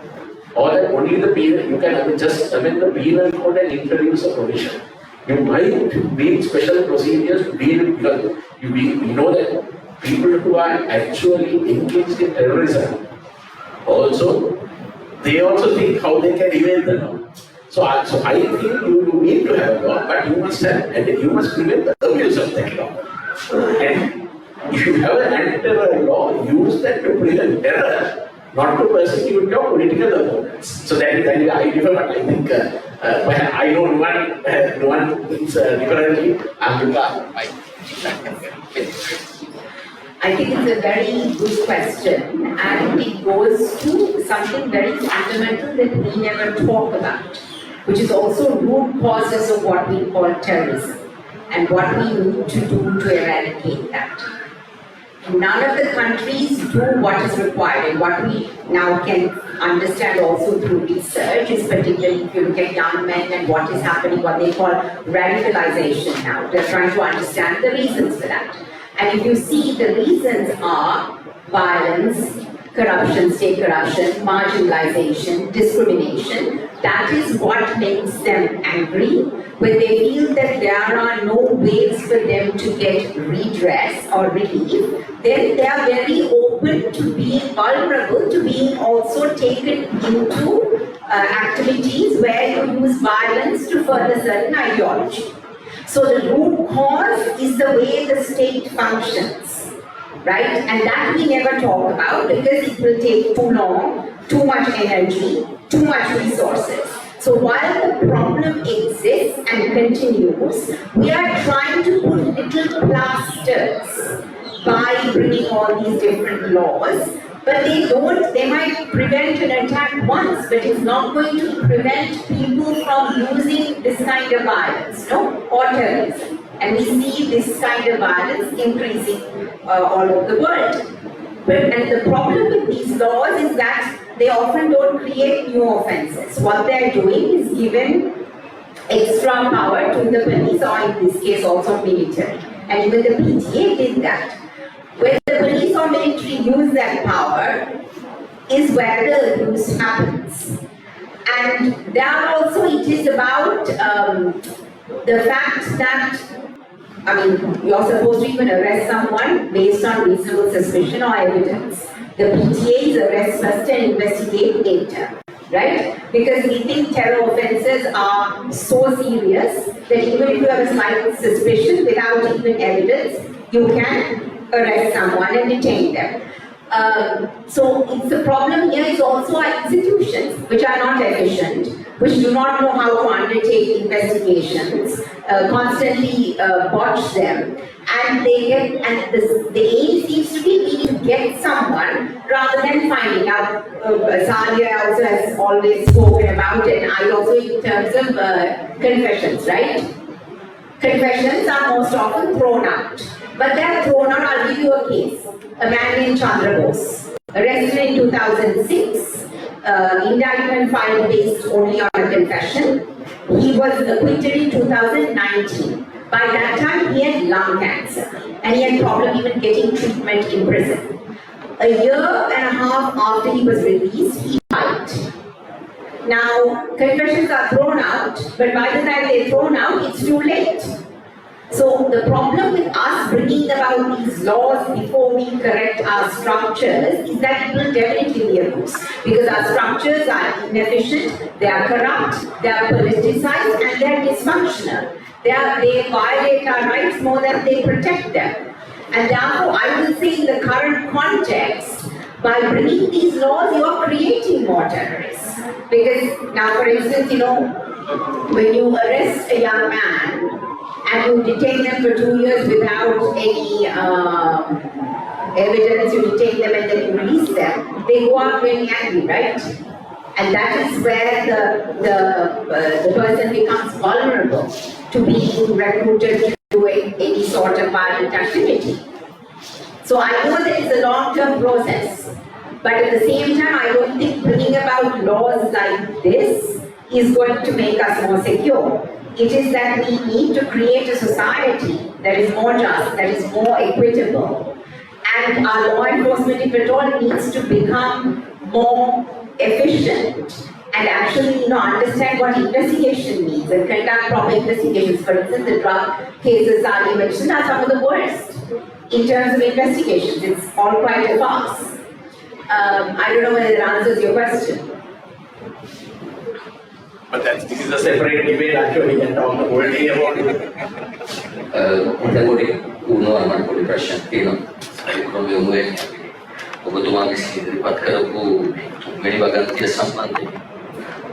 or that only the penal, you can just amend the penal code and introduce a provision. You might need special procedures to deal with, because we know that people who are actually engaged in terrorism, they also think how they can evade the law. So I think you need to have a law, but you must prevent the abuse of that law. And if you have an anti-terror law, use that to prevent terror, not to persecute your political opponents. So that is I differ, but I think I know no one thinks differently. I think it's a very good question, and it goes to something very fundamental that we never talk about, which is also root causes of what we call terrorism and what we need to do to eradicate that. None of the countries do what is required, and what we now can understand also through research is, particularly if you look at young men and what is happening, what they call radicalization now. They're trying to understand the reasons for that. And if you see, the reasons are violence, corruption, state corruption, marginalization, discrimination. That is what makes them angry. When they feel that there are no ways for them to get redress or relief, then they are very open to being vulnerable, to being also taken into activities where you use violence to further certain ideology. So the root cause is the way the state functions, right? And that we never talk about because it will take too long, too much energy, too much resources. So while the problem exists and continues, we are trying to put little plasters by bringing all these different laws, but they might prevent an attack once, but it's not going to prevent people from using this kind of violence, or terrorism. And we see this kind of violence increasing all over the world. And the problem with these laws is that they often don't create new offenses. What they're doing is giving extra power to the police, or in this case also military. And even the PTA did that. When the police or military use that power is where the abuse happens. And there also it is about the fact that, you're supposed to even arrest someone based on reasonable suspicion or evidence. The PTA's arrest first and investigate later, right? Because we think terror offences are so serious that even if you have a slight suspicion without even evidence, you can arrest someone and detain them. So it's the problem here is also our institutions, which are not efficient, which do not know how to undertake investigations, constantly botch them, and the aim seems to be we need to get someone rather than finding out. Salia also has always spoken about it, and I also in terms of confessions, right? Confessions are most often thrown out. But they're thrown out. I'll give you a case. A man named Chandra Bose, arrested in 2006, indictment filed based only on a confession. He was acquitted in 2019. By that time, he had lung cancer, and he had problem even getting treatment in prison. A year and a half after he was released, he died. Now, confessions are thrown out, but by the time they're thrown out, it's too late. So the problem with us bringing about these laws before we correct our structures is that it will definitely be a boost. Because our structures are inefficient, they are corrupt, they are politicized, and they are dysfunctional. They violate our rights more than they protect them. And therefore, I will say in the current context, by bringing these laws, you are creating more terrorists. Because now, for instance, when you arrest a young man and you detain them for 2 years without any evidence, you detain them and then you release them, they go out very angry, right? And that is where the person becomes vulnerable to being recruited to do any sort of violent activity. So I know that it's a long-term process, but at the same time, I don't think bringing about laws like this is going to make us more secure. It is that we need to create a society that is more just, that is more equitable. And our law enforcement, if at all, needs to become more efficient and actually understand what investigation means and conduct proper investigations. For instance, the drug cases Ali mentioned are some of the worst in terms of investigations. It's all quite a farce. I don't know whether that answers your question. But this is a separate debate. Actually, we can talk the whole day about it. මට පොඩි ප්‍රශ්නයක් තියෙනවා. ඒකම යොමු වෙන්නේ ඔබතුමාගේ ඉදිරිපත් කරපු මෙනි වගන්තිය සම්බන්ධයෙන්.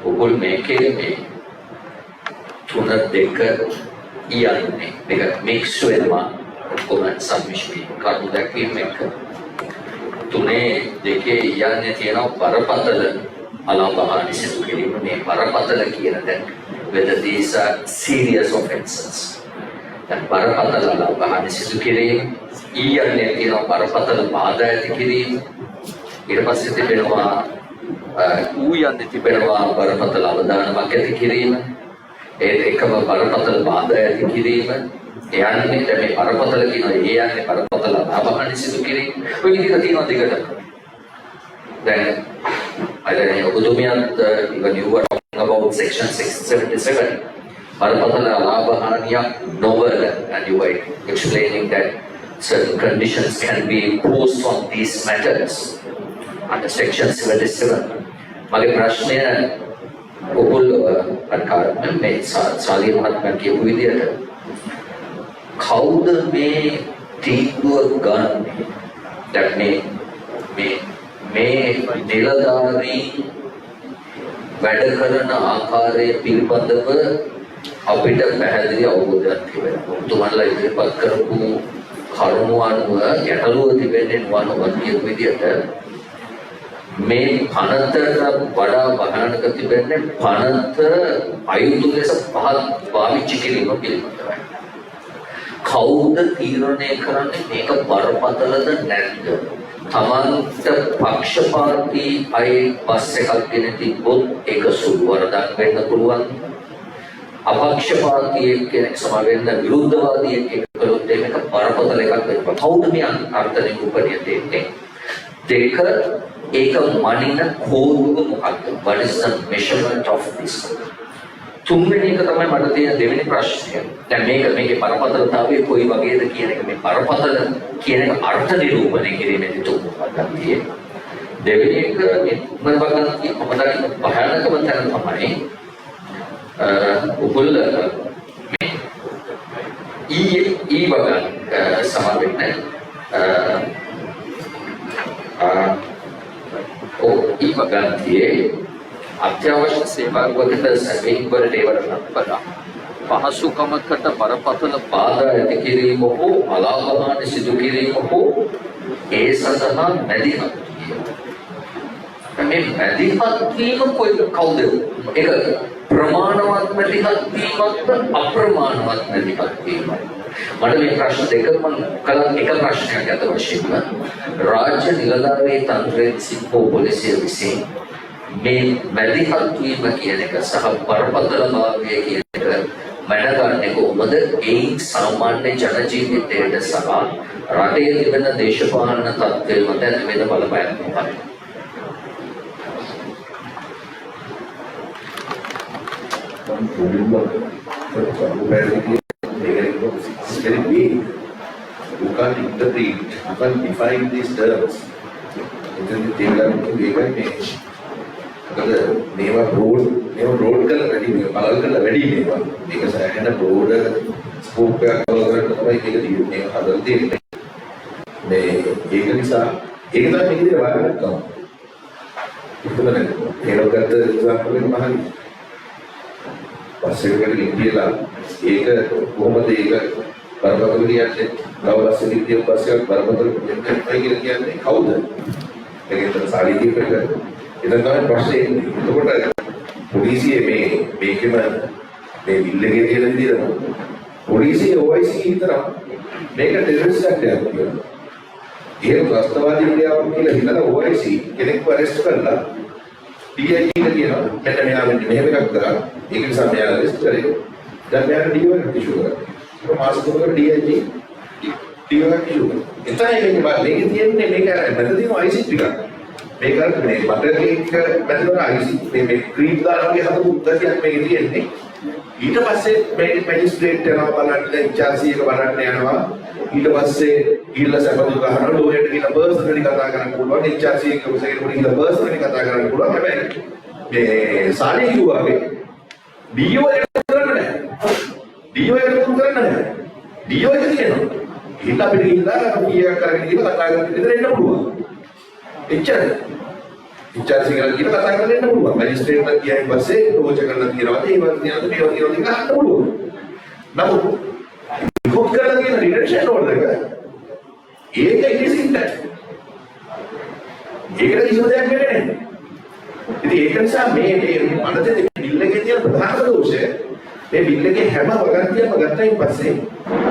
ඔබල් මේකේ මේ තුන දෙක කියන්නේ දෙක මික්ස් වෙනවා ඔක්කොම සම්මිශ්‍රී කරුණු දැක්වීම එක. තුනේ දෙකේ යන්නේ තියෙනවා බරපතල අලංකාරී සිදු කිරීම. මේ බරපතල කියන දැන් whether these are serious offences. දැන් බරපතල අලංකාරී සිදු කිරීම ඊයන්නේ තියෙනවා බරපතල බාධා ඇති කිරීම. ඊට පස්සේ තිබෙනවා ඌයන්නේ තිබෙනවා බරපතල අවදානමක් ඇති කිරීම. ඒත් එකම බරපතල බාධා ඇති කිරීම. එයන්නේ දැන් මේ බරපතල කියනවා ඒ යන්නේ බරපතල අභාහනි සිදු කිරීම. ඔය විදිහට තියෙනවා දෙකට. දැන් I don't know, when you were talking about section 677, Parapatala Alabahaniya novel, and you were explaining that certain conditions can be imposed on these matters under section 77. Mage prashne Upul Adkaram, me Sali Mahatma kiyapu vidiyata kawuda me තීන්දුව ගන්න that මේ නිලධාරී වැඩ කරන ආකාරය පිළිබඳව අපිට පැහැදිලි අවබෝධයක් තිබෙනවා. තුමන්ලා ඉදිරිපත් කරපු කරුණු අනුව ගැටලුව තිබෙන්නේ වන්දිය විදියට මේ පනතට වඩා භයානක තිබෙන්නේ පනත අයුතු ලෙස පහත් පාවිච්චි කිරීම පිළිබඳවයි. කවුද තීරණය කරන්නේ මේක බරපතලද නැද්ද? තමන්ට පක්ෂපාතී අය බස් එකක් ගෙන තිබ්බොත් ඒක සුළු වරදක් වෙන්න පුළුවන්. අපක්ෂපාතී කෙනෙක් සමග විරුද්ධවාදියෙක් එක්කලොත් මේක බරපතල එකක් වෙනවා. කවුද මේ අර්ථ නිරූපණය දෙන්නේ? දෙක ඒක මනින කෝඩුව මොකක්ද? What is the measurement of this? තුන්වෙනි එක තමයි මට තියෙන දෙවෙනි ප්‍රශ්නය. දැන් මේකේ බරපතලතාවය කොයි වගේද කියන එක මේ බරපතල කියන එක අර්ථ නිරූපණය කිරීමේදී තුන්වෙනි තියෙන්නේ. දෙවෙනි එක මේ මොන වගේද කොහොමද භයානකම තැන තමයි උපුල් මේ ඊ වගන් සමවෙන්නේ ඊ වගන්තියේ අත්‍යවශ්‍ය සේවාවකට සැපයීම් වලට ඒවට නම්බලා පහසුකමකට බරපතල බාධා ඇති කිරීම හෝ අලාභහානි සිදු කිරීම හෝ ඒ සඳහා මැදිහත් මේ මැදිහත් වීම කවුද? ඒක ප්‍රමාණවත් මැදිහත් වීමක්ද අප්‍රමාණවත් මැදිහත් වීමක්ද? මට මේ ප්‍රශ්න දෙකම කලින් එක ප්‍රශ්නයක් අත වශයෙන්ම රාජ්‍ය නිලධාරී තන්ත්‍රයේ සිප්පෝ පොලිසිය විසින් මේ මැදිහත් වීම කියන එක සහ බරපතල භාවය කියන එක මැනගන්නේ කොහොමද? ඒ සාමාන්‍ය ජන ජීවිතයට සහ රටේ තිබෙන දේශපාලන තත්ත්වය මත ඇති වෙන බලපෑම මොකක්ද? It's very vague. You can't interpret, you can't define these terms. මේවා බ්‍රෝඩ් කරලා වැඩි මේවා බලල් කරලා වැඩි මේවා මේක සෑහෙන බ්‍රෝඩ් ස්කෝප් එකක් කවර් කරන්න තමයි මේක තියෙන්නේ මේ හදලා තියෙන්නේ මේ ඒක නිසා ඒක තමයි මේක දිහා බලන්න ගන්න. ඉතින් ඒකකට එක්සැම්පල් එක මහනි පස්සේ වෙන්නේ කියලා ඒක කොහොමද ඒක බරපතල කියන්නේ ගවරස් විද්‍යාව පස්සේ බරපතල ප්‍රොජෙක්ට් එකක් කියන්නේ කවුද? ඒකෙන් සාලී දීපේක ඉතින් තමයි ප්‍රශ්නේ එන්නේ. එතකොට පොලිසිය මේකෙම මේ බිල් එකේ තියෙන විදිහට පොලිසිය OIC විතර මේක ටෙරරිස්ට් ඇක්ට් එකක් කියලා. ඒ ත්‍රස්තවාදී ක්‍රියාවක් කියලා හිතලා OIC කෙනෙක්ව අරෙස්ට් කරලා DIG එක කියනවා මෙන්න මෙයා මෙහෙම එකක් කරා. ඒක නිසා මෙයා අරෙස්ට් කරේ. දැන් මෙයාට DO එකක් ඉෂුව කරා. ඒක මාස තුනකට DIG DO එකක් ඉෂුව කරා. එතන මේකේ තියෙන්නේ මේක මැද තියෙන IC ටිකක්. මේක මේ බටර් කේක් මැදවල IC මේ ක්‍රීම් දානගේ හදපු උත්තරයක් මේකේ තියෙන්නේ. ඊට පස්සේ මේ මැජිස්ට්‍රේට් යනවා බලන්න HRC එක බලන්න යනවා. ඊට පස්සේ ඊළ සැපතු ගහනවා ලෝයර් කියලා පර්සනලි කතා කරන්න පුළුවන්. HRC එක කොසගෙන කියලා පර්සනලි කතා කරන්න පුළුවන්. හැබැයි මේ සාලේ කිව්වාගේ DO එක කරන්න නැහැ. DO එක කරන්න නැහැ. DO එක කියනවා. ඊට අපිට ගිහිල්ලා කීයක් කරගෙන ඉඳලා කතා කරන්න විතර එන්න පුළුවන්. එච්චරයි. HRC කියලා කතා කරන්න එන්න පුළුවන්. මැජිස්ට්‍රේට්ලා කියයින් පස්සේ රෝච කරලා කියනවාද ඒවත් කියනවාද මේවා කියනවාද කියලා අහන්න පුළුවන්. නමුත් ඉක්කොත් කරලා කියන රිඩක්ෂන් ඕර්ඩර් එක ඒක ඉතිසින්ද. ඒකට කිසිම දෙයක් වෙන්නේ නැහැ. ඉතින් ඒක නිසා මේ අනතේ බිල් එකේ තියෙන ප්‍රධානම දෝෂය මේ බිල් එකේ හැම වගන්තියක්ම ගත්තයින් පස්සේ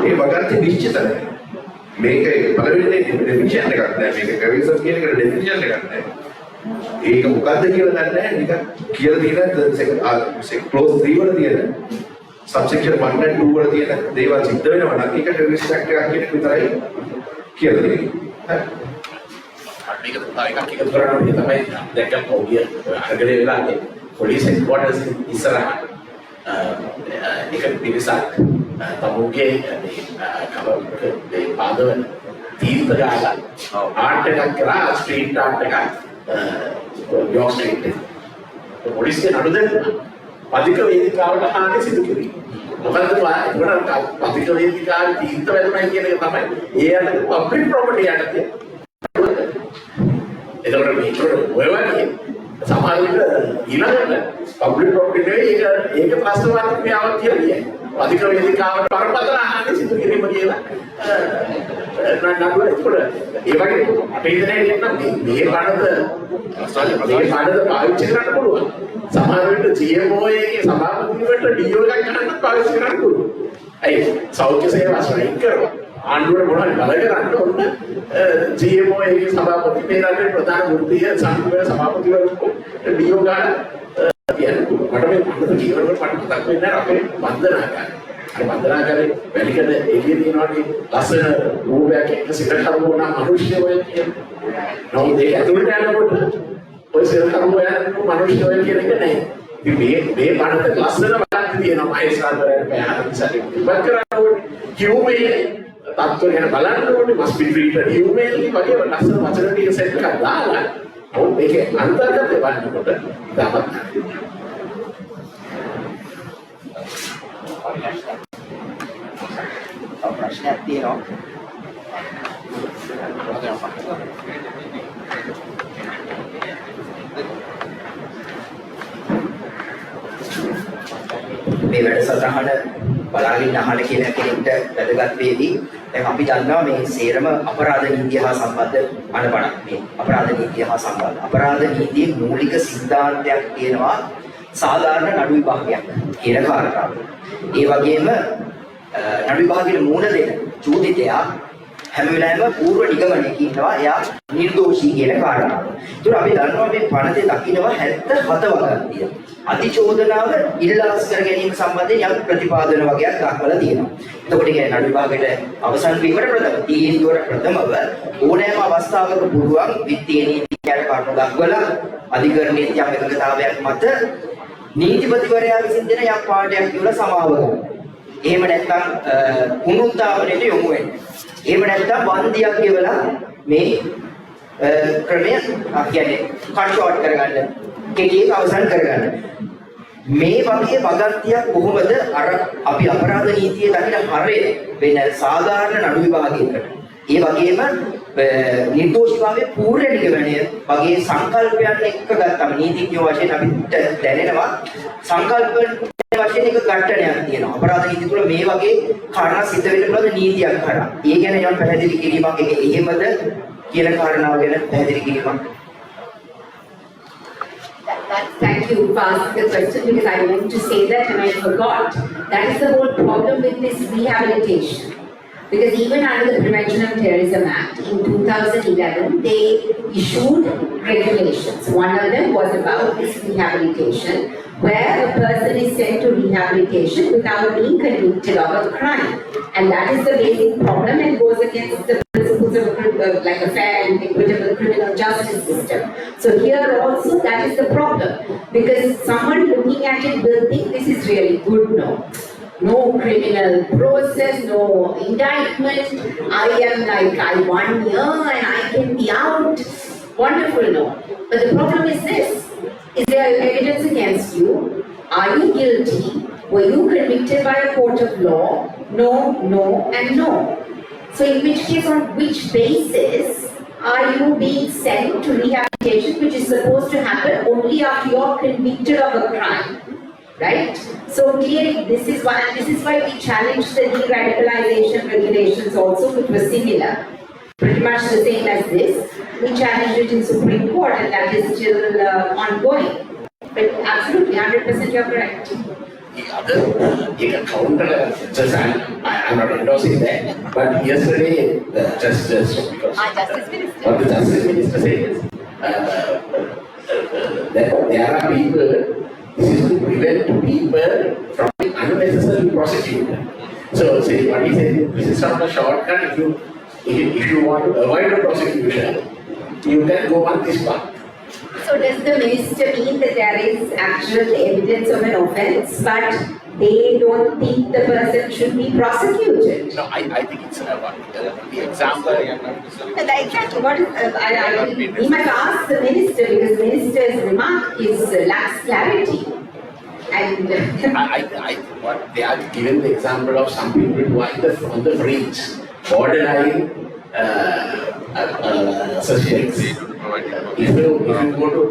ඒ වගන්ති නිශ්චිත නැහැ. මේක පළවෙනි ඩෙෆිනිෂන් එකක් නෑ මේක කවිසම් කියන එකට ඩෙෆිනිෂන් එකක් නෑ ඒක මොකද්ද කියලා දන්නේ නැහැ නිකන් කියලා තියෙන ක්ලෝස් 3 වල තියෙන සබ්සෙක්ෂන් 1 and 2 වල තියෙන දේවල් සිද්ධ වෙනවා නම් ඒක ටෙරරිස්ට් ඇක්ට් එකක් කියන එක විතරයි කියලා දෙන්නේ මේක තව එකක් එකතු කරනවා තමයි දැක්කම ඔය අරගෙන වෙලාවේ පොලිස් හෙඩ්ක්වාටර්ස් ඉස්සරහ එක පිරිසක් තමුගේ මේ පාදවල තීර්ථ ගාලා ආර්ට් එකක් කරා ස්ට්‍රීට් ආර්ට් එකක් යෝක් ස්ට්‍රීට් එකේ පොලිසිය නඩු දැම්මා අධික වේදිකාවට හානි සිදු කරේ මොකද ඒකට අධික වේදිකාවේ තීර්ථ වැදුණා කියන එක තමයි ඒ අතට පබ්ලික් ප්‍රොපර්ටි යටතේ එතකොට මේක ඔය වගේ සමහර විට ඊළඟට පබ්ලික් ප්‍රොපර්ටි නෙවෙයි ඒක ප්‍රශ්නවත් ක්‍රියාවක් කියලා කියන්නේ. අධික වේදිකාවට බරපතල හානි සිදු කිරීම කියලා නඩුව ඒකට ඒ වගේ අපේ ඉන්ටර්නෙට් එක නම් මේ පාඩද පාවිච්චි කරන්න පුළුවන්. සමහර විට GMO එකේ සභාපතිවට DO එකක් ගන්නත් පාවිච්චි කරන්න පුළුවන්. අයි සෞඛ්‍ය සේවා ස්වයං කරනවා. ආණ්ඩුවට මොනවද බල කරන්න ඕන GMO එකේ සභාපති මේ රටේ ප්‍රධාන වෘත්තීය සංඝයේ සභාපතිවරු DO ගන්න කියන්නේ මට මේ පොත ජීවනවල මට මතක් වෙන්නේ නැහැ අපේ වන්දනාකාරය. අර වන්දනාකාරේ වැලිකඩ එළිය තියෙනවානේ ලස්සන රූපයක් එක්ක සිත කරවන මිනිස්සු ඔය කියන්නේ. නමුත් ඒක ඇතුළට යනකොට ඔය සිත කරවන මිනිස්සු ඔය කියන එක නැහැ. ඉතින් මේ පණත ලස්සන වලක් තියෙනවා මහේස්ත්‍රාත්වරයන් පැහැදිලි සැලකුම් ඉවත් කරන්න ඕනේ. humane තත්ත්වය ගැන බලන්න ඕනේ must be treated humanely වගේ ලස්සන වචන ටික සෙට් එකක් දාලා ඔව් මේකේ අන්තර්ගතය බලනකොට දාමත් ප්‍රශ්නයක් තියෙනවා මේ වැඩසටහන බලාගෙන අහන කියන කෙනෙක්ට වැදගත් වේවි. දැන් අපි දන්නවා මේ සේරම අපරාධ නීතිය හා සම්බන්ධ අනපනක්. මේ අපරාධ නීතිය හා සම්බන්ධ. අපරාධ නීතියේ මූලික සිද්ධාන්තයක් තියෙනවා සාධාරණ නඩු විභාගයක් කියන කාරණාව. ඒ වගේම නඩු විභාගයේ මූණ දෙන චූදිතයා හැම වෙලාවෙම පූර්ව නිගමනයක ඉන්නවා එයා නිර්දෝෂී කියන කාරණාව. ඒතර අපි දන්නවා මේ පනතේ දකින්නවා 77 වගන්තිය. අධිචෝදනාව ඉල්ලාස් කර ගැනීම සම්බන්ධයෙන් යම් ප්‍රතිපාදන වගේක් දක්වලා තියෙනවා. එතකොට ඒ නඩු විභාගයේ අවසන් වීමට ප්‍රථම තීන්දුවට ප්‍රථමව ඕනෑම අවස්ථාවක පුළුවන් විත්තිය නීතියට කරුණු දක්වලා අධිකරණයේ යම් එකඟතාවයක් මත නීතිපතිවරයා විසින් දෙන යක් පාඩයක් කියලා සමාව ගන්න. එහෙම නැත්නම් පුනරුත්ථාපනයට යොමු වෙන්න. එහෙම නැත්නම් වන්දියක් කියවලා මේ ක්‍රමය කියන්නේ කට් ෂෝට් කරගන්න. කෙටියෙන් අවසන් කරගන්න. මේ වගේ වගන්තියක් කොහොමද අර අපි අපරාධ නීතියේ දකින හරය වෙන සාධාරණ නඩු විභාගයකට ඒ වගේම නිර්දෝෂීභාවයේ පූර්ණ නිගමනය වගේ සංකල්පයන් එක්ක ගත්තම නීතිඥයෝ වශයෙන් අපිට දැනෙනවා සංකල්ප වශයෙන් එක ඝට්ටනයක් තියෙනවා අපරාධ නීති තුළ මේ වගේ කාරණා සිද්ධ වෙන්න පුළුවන් නීතියක් කරා. ඒ ගැන යම් පැහැදිලි කිරීමක් ඒක එහෙමද කියන කාරණාව ගැන පැහැදිලි කිරීමක්. Thank you for asking the question because I wanted to say that and I forgot. That is the whole problem with this rehabilitation. Because even under the Prevention of Terrorism Act in 2011, they issued regulations. One of them was about this rehabilitation, where a person is sent to rehabilitation without being convicted of a crime. And that is the basic problem and goes against the principles of like a fair and equitable criminal justice system. So here also that is the problem. Because someone looking at it will think this is really good, no criminal process, no indictment. I am like, I 1 year and I can be out. Wonderful, no. But the problem is this. Is there evidence against you? Are you guilty? Were you convicted by a court of law? No, no, and no. So in which case, on which basis are you being sent to rehabilitation, which is supposed to happen only after you're convicted of a crime? Right? So clearly this is why we challenged the de-radicalization regulations also, which was similar. Pretty much the same as this. We challenged it in Supreme Court and that is still ongoing. But absolutely, 100% you're correct. The other, counter, just I'm not endorsing that, but yesterday, just because what the Justice Minister said is that there are people, this is to prevent people from being unnecessarily prosecuted. So, say, what he said, this is not a shortcut. If you want to avoid a prosecution, you can go on this path. So does the minister mean that there is actual evidence of an offence, but they don't think the person should be prosecuted? No, I think it's the example. Exactly. What is, we must ask the minister because the minister's remark lacks clarity. And I what they are given the example of some people who are on the fringe, borderline suspects. If you go to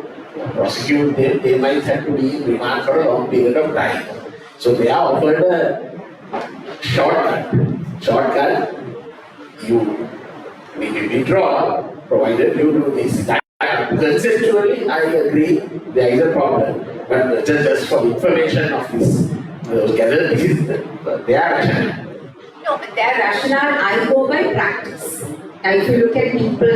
prosecute them, they might have to be in remand for a long period of time. So they are offered a shortcut. You withdraw, provided you do this. Conceptually, I agree there is a problem, but just for information of this, gather this is their rationale. no, but their rationale, I go by practice. Now, if you look at people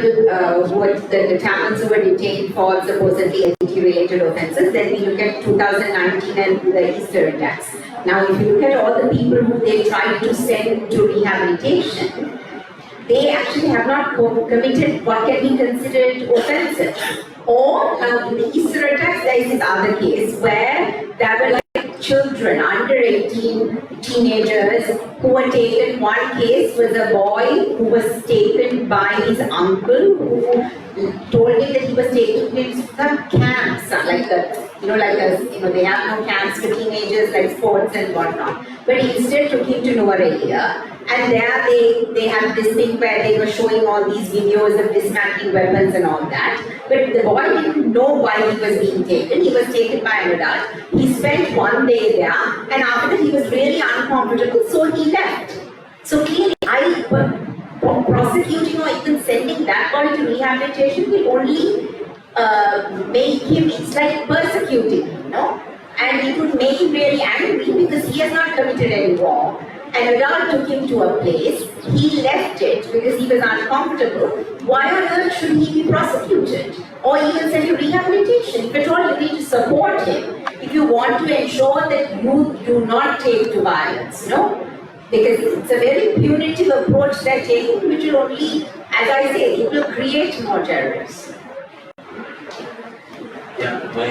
who are the Tamils who were detained for supposedly LGBTQ-related offences, then we look at 2019 and the Easter attacks. Now, if you look at all the people who they tried to send to rehabilitation, they actually have not committed what can be considered offences. Or in the Easter attacks, there is this other case where there were children under 18, teenagers who were taken. One case was a boy who was taken by his uncle who told him that he was taking him to some camps, they have no camps for teenagers like sports and whatnot. But he instead took him to Nuwara. And there they had this thing where they were showing all these videos of dismantling weapons and all that. But the boy didn't know why he was being taken. He was taken by an adult. He spent 1 day there and after that he was really uncomfortable, so he left. So clearly, prosecuting or even sending that boy to rehabilitation will only make him, it's like persecuting, and it would make him really angry because he has not committed any wrong. An adult took him to a place, he left it because he was uncomfortable. Why on earth should he be prosecuted? Or even sent to rehabilitation? If at all you need to support him, if you want to ensure that you do not take to violence, because it's a very punitive approach they're taking, which will only, as I say, it will create more terrorists. Yeah, my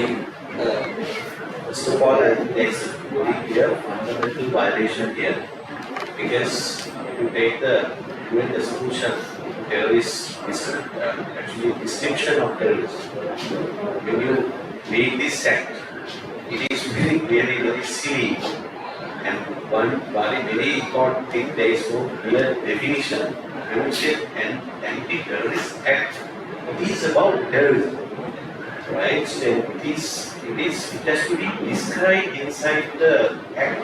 First of all, I think there's a very clear fundamental violation here. Because if you take the UN resolution, terrorist is actually a distinction of terrorism. When you read this act, it is very, very, very silly. And one very important thing, there is no clear definition. When you say an Anti-Terrorism Act, it is about terrorism, right? So it has to be described inside the act.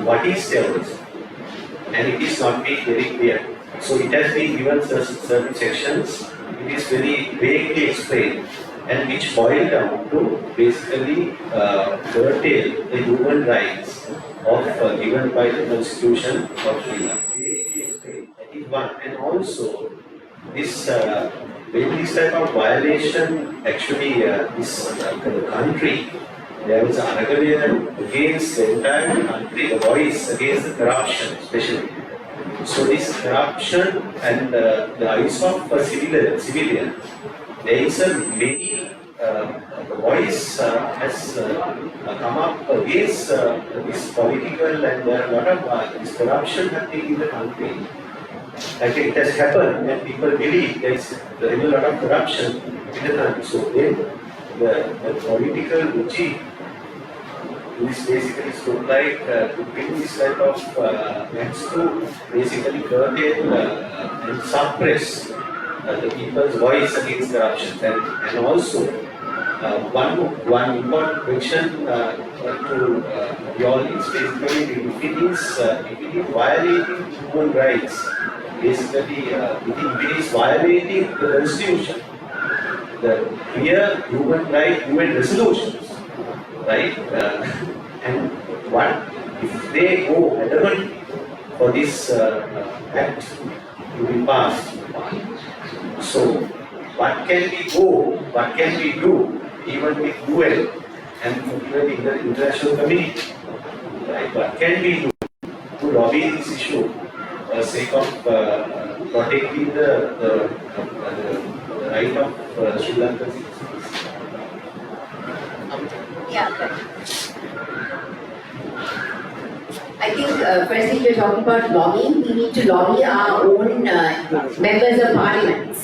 What is terrorism? And it is not made very clear. So it has been given certain sections. It is very vaguely explained, and which boil down to basically curtail the human rights of given by the Constitution of Sri Lanka. That is one, and also this when this type of violation actually this country, there was an rebellion against the entire country, the voice against the corruption, especially. So this corruption and the eyes of civilian, there is a very the voice has come up against this political, and there are a lot of this corruption happening in the country. Like it has happened, and people believe there is a lot of corruption in the country. So then the political regime is basically so like to bring this type of acts to basically curtail and suppress the people's voice against corruption. And also one important question to you all is basically if it is violating human rights, basically if it is violating the Constitution, the clear human resolutions, right? And what if they go adamantly for this act to be passed? So what can we do even with UN and even the international community? Right? What can we do to lobby this issue for the sake of protecting the right of Sri Lankan citizens? I think first if you're talking about lobbying, we need to lobby our own members of parliament,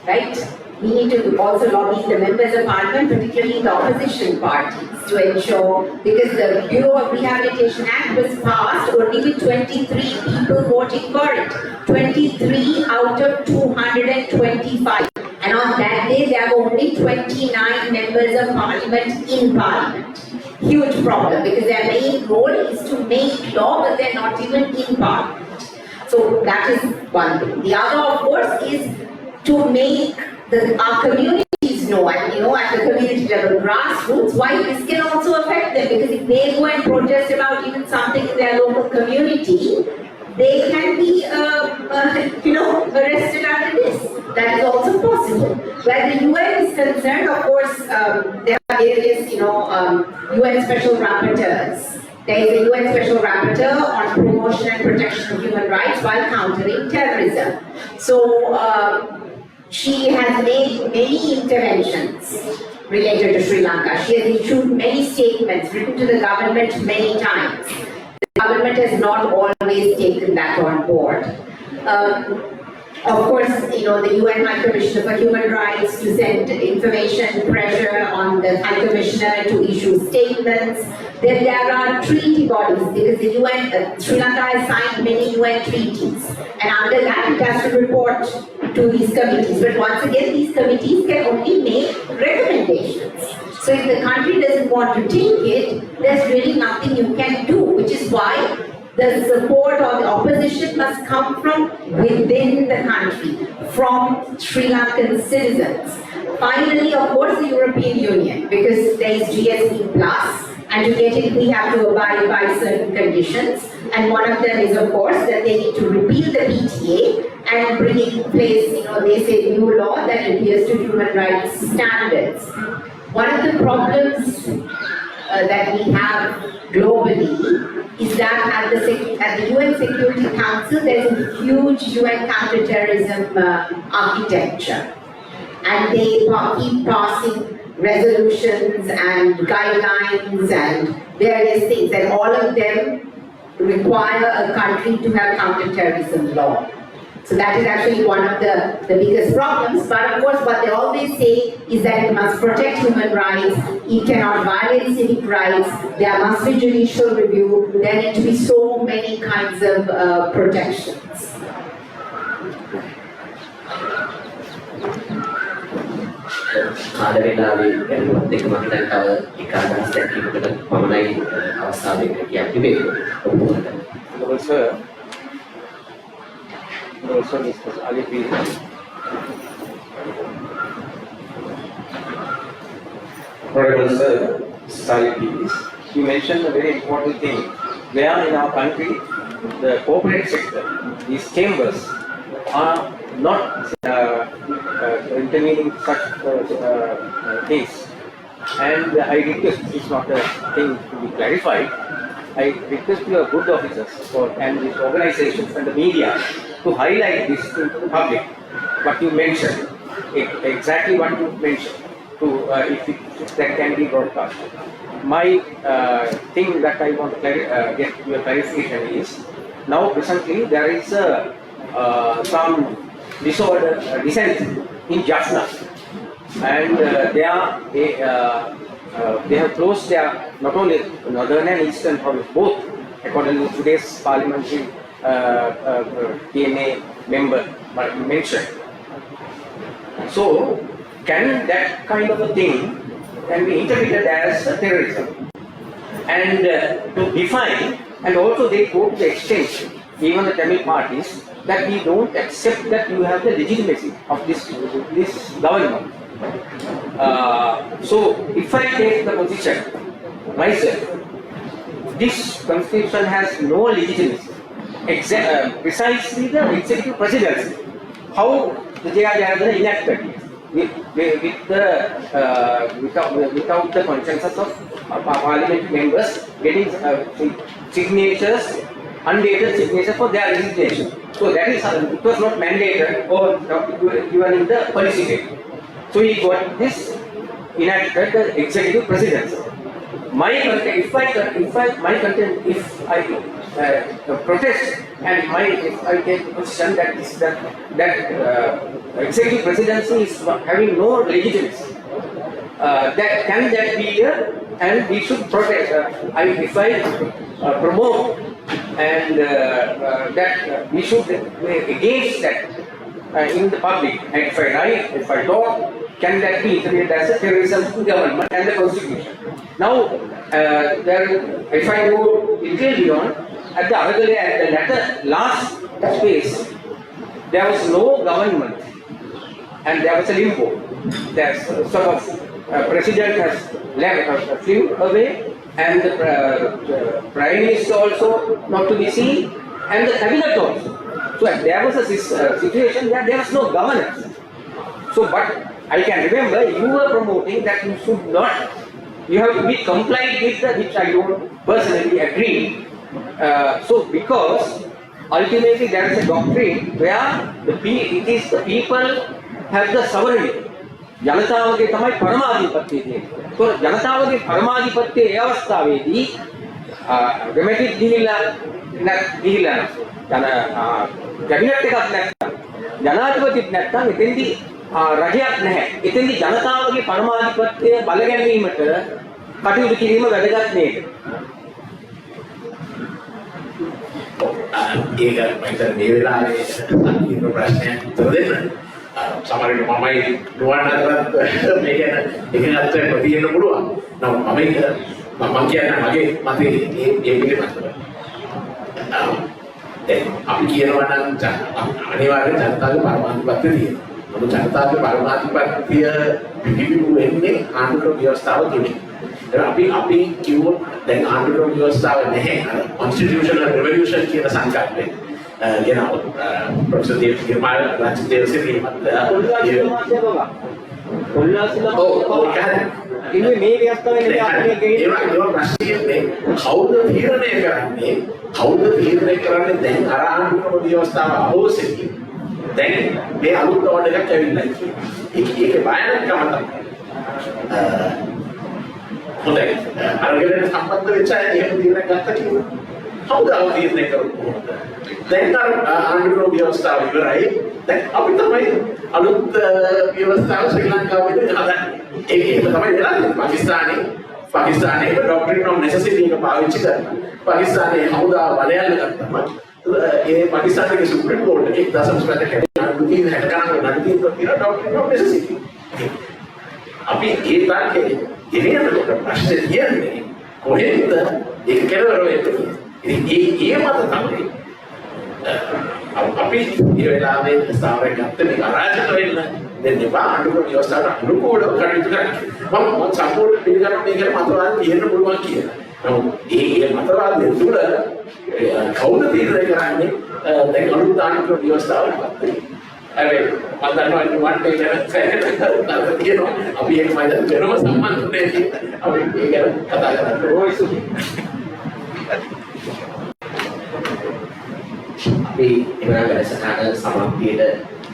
right? We need to also lobby the members of parliament, particularly the opposition parties, to ensure, because the Bureau of Rehabilitation Act was passed only with 23 people voting for it. 23 out of 225. And on that day, there were only 29 members of parliament in parliament. Huge problem, because their main role is to make law, but they're not even in parliament. So that is one thing. The other, of course, is to make our communities know, and at the community level, grassroots, why this can also affect them, because if they go and protest about even something in their local community, they can be, arrested under this. That is also possible. Where the UN is concerned, of course, there are various, UN special rapporteurs. There is a UN special rapporteur on promotion and protection of human rights while countering terrorism. So she has made many interventions related to Sri Lanka. She has issued many statements, written to the government many times. The government has not always taken that on board. Of course, the UN High Commissioner for Human Rights to send information, pressure on the High Commissioner to issue statements. Then there are treaty bodies, because the UN, Sri Lanka has signed many UN treaties. And under that, it has to report to these committees. But once again, these committees can only make recommendations. So if the country doesn't want to take it, there's really nothing you can do, which is why the support or the opposition must come from within the country, from Sri Lankan citizens. Finally, of course, the European Union, because there is GSP Plus, and to get it, we have to abide by certain conditions. And one of them is, of course, that they need to repeal the PTA and bring in place, they say new law that adheres to human rights standards. One of the problems that we have globally is that at the UN Security Council, there's a huge UN counterterrorism architecture. And they keep passing resolutions and guidelines and various things, and all of them require a country to have counter-terrorism law. So that is actually one of the biggest problems. But of course, what they always say is that it must protect human rights, it cannot violate civic rights, there must be judicial review, there need to be so many kinds of protections. කාල වේලාවේ ගැනුවත් එක මම දැන් තව එක අදහස් දැක්වීමකට පමණයි අවස්ථාව දෙන්න කියන්නේ Honorable Sir, Mr. Ali P. Honorable Sir, Sally Peace, you mentioned a very important thing. Where in our country, the corporate sector, these chambers are not intervening such things. And I request, this is not a thing to be clarified, I request your good officers and these organizations and the media to highlight this to the public, what you mentioned, exactly what you mentioned, to if that can be broadcast. My thing that I want to get your clarification is, now presently there is some dissent in Jaffna, and they have closed their, not only northern and eastern province, both, according to today's parliamentary TNA member mentioned. So, can that kind of a thing can be interpreted as terrorism? And to define, and also they go to the extent, even the Tamil parties, that we don't accept that you have the legitimacy of this government. So, if I take the position myself, this constitution has no legitimacy. Precisely the executive presidency. How the Jayajayadana enacted it without the consensus of parliament members getting signatures, undated signatures for their resignation. So that is, it was not mandated or given in the policy paper. So he got this enacted the executive presidency. If I protest and if I take the position that executive presidency is having no legitimacy, that be here, and we should protest. If I promote and that we should against that in the public, and if I write, if I talk, can that be interpreted as a terrorism to government and the constitution? Now, if I go little beyond, at the last space, there was no government and there was a limbo. There's sort of president has left, flew away, and the prime minister also not to be seen, and the cabinet also. So there was a situation where there was no governance. So, but I can remember you were promoting that you should not, you have to be compliant with the, which I don't personally agree. So, because ultimately there is a doctrine where it is the people have the sovereignty. ජනතාවගේ තමයි පරමාධිපත්‍යය තියෙන්නේ. ඒතකොට ජනතාවගේ පරමාධිපත්‍යයේ ඒ අවස්ථාවේදී democratic ගිහිල්ලා යන cabinet එකක් නැත්නම් ජනාධිපතිත් නැත්නම් එතෙන්දී රජයක් නැහැ. එතෙන්දී ජනතාවගේ පරමාධිපත්‍යය බලගැනීමට කටයුතු කිරීම වැදගත් නේද? ඒක මම හිතන්නේ මේ වෙලාවේ අන්තිම ප්‍රශ්නයක් උත්තර දෙන්න. සමහරවිට මමයි නුවන් අතරත් මේක එකනත් ප්‍රතියෙන්න පුළුවන්. නමුත් මම කියන්නේ මගේ මතේ ඒ පිළිබඳව. දැන් අපි කියනවා නම් අනිවාර්යෙන් ජනතාවගේ පරමාධිපත්‍යය තියෙනවා. නමුත් ජනතාවගේ පරමාධිපත්‍යය පිළිබිඹු වෙන්නේ ආණ්ඩුක්‍රම ව්‍යවස්ථාව තුලින්. අපි කිව්වොත් දැන් ආණ්ඩුක්‍රම ව්‍යවස්ථාව නැහැ. කොන්ස්ටිටියුෂනල් රෙවොලියුෂන් කියන සංකල්පය. Genau, Professor Girmal, Ranjit Devasiri, ඉන්නේ මේ ව්‍යවස්ථාවේ අපි කවුද තීරණය කරන්නේ දැන් අර ආණ්ඩුක්‍රම ව්‍යවස්ථාව අහෝසෙදී දැන් මේ අලුත් ඕඩර් එකක් ඇවිල්ලා ඒකේ භයානකම තමයි හොඳයි. අරගෙන සම්බන්ධ වෙච්ච අය එහෙම තීරණ ගත්තා කිව්වා. කවුද තීරණය කරන්නේ? දැන් ආණ්ඩුක්‍රම ව්‍යවස්ථාව ඉවරයි. දැන් අපි තමයි අලුත් ව්‍යවස්ථාව ශ්‍රී ලංකාවේ හදන්නේ. ඒක තමයි වෙලා තියෙන්නේ. පාකිස්තානයේ ඩොක්ටරින් ඔෆ් නෙසෙසිටි එක පාවිච්චි කරනවා. පාකිස්තානයේ හමුදා බලයන් ගත්තම ඒ පාකිස්තානයේ සුප්‍රීම කෝර්ට් එකේ 1.5 කැඩෙන 60 ගණන් තියෙන ඩොක්ටරින් ඔෆ් නෙසෙසිටි. අපි ඒ තාක්කේ ඉරියනකොට ප්‍රශ්නේ කියන්නේ කොහෙන්ද ඒක කෙලවර වෙන්නේ? ඉතින් ඒ මත තමයි අපි මේ වෙලාවේ ස්ථාවරයක් ගන්න මේ අරාජක වෙන්න දෙන්නේ ආණ්ඩුක්‍රම ව්‍යවස්ථාවට අනුකූලව කටයුතු කරන්නේ. මම සම්පූර්ණ පිළිගන්න මේකට මතවාද තියෙන්න පුළුවන් කියලා. නමුත් ඒ මතවාදය තුළ කවුද තීරණය කරන්නේ දැන් අලුත් ආණ්ඩුක්‍රම ව්‍යවස්ථාවට පත් වෙන්නේ. මම දන්නවා නිවන් ඒක කියනවා අපි ඒක මම වෙනම සම්බන්ධනේ අපි ඒක ගැන කතා කරන්න ඕනේ. අපි එවන වැඩසටහන සමාප්තියට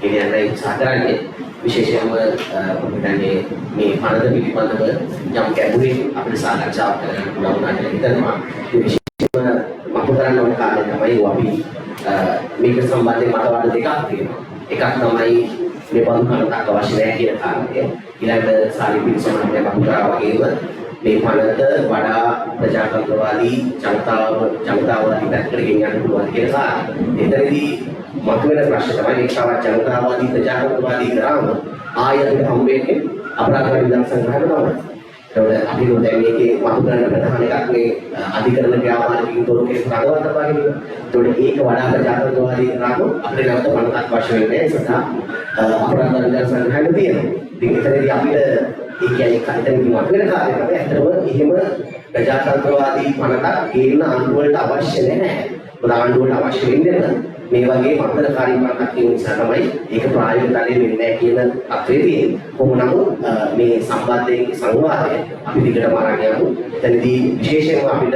ගෙනියන්නයි උත්සාහ කරන්නේ. විශේෂයෙන්ම අපිටන්නේ මේ පනත පිළිබඳව යම් ගැඹුරින් අපිට සාකච්ඡා කරන්න පුළුවන් නැහැ හිතනවා. ඒ විශේෂයෙන්ම මම කරන්න ඕන කාර්යය තමයි අපි මේක සම්බන්ධයෙන් මතවාද දෙකක් තියෙනවා. එකක් තමයි මේ බඳුනකට අවශ්‍ය නැහැ කියන කාරණය. ඊළඟට සාලිපිට සමාජය මම කරා වගේම මේ පනත වඩා ප්‍රජාතන්ත්‍රවාදී ජනතාවාදී පැත්තට ගෙනියන්න පුළුවන් කියන කාරණය. එතනදී මතුවෙන ප්‍රශ්න තමයි මේ තවත් ජනතාවාදී ප්‍රජාතන්ත්‍රවාදී කරාම ආයෙ අපිට හම්බෙන්නේ අපරාධ විධාන සංග්‍රහය තමයි. ඒකට අපි දැන් මේකේ මතුවෙන ප්‍රධාන එකක් මේ අධිකරණ ක්‍රියාමාර්ගිකින් තොරව කෙනෙක් රඳවා තබා ගැනීම. ඒකට ඒක වඩා ප්‍රජාතන්ත්‍රවාදී කරාම අපිට නැවත පනතක් අවශ්‍ය වෙන්නේ නැහැ. ඒ සඳහා අපරාධ විධාන සංග්‍රහය තියෙනවා. ඉතින් එතනදී අපිට ඒ කියන්නේ කලින් මතුවෙන කාර්යය තමයි ඇත්තටම එහෙම ප්‍රජාතන්ත්‍රවාදී පනතක් ගේන්න ආණ්ඩුවට අවශ්‍ය නැහැ. ආණ්ඩුවට අවශ්‍ය වෙන්නේ මේ වගේ මතකාරී පනතක් තියෙන නිසා තමයි ඒක ප්‍රායෝගික තලයේ වෙන්නේ නැහැ කියන අත්වේ තියෙන්නේ. කොහොම නමුත් මේ සම්බන්ධයෙන් සංවාදය අපි දිගටම අරගෙන යමු. එතනදී විශේෂයෙන්ම අපිට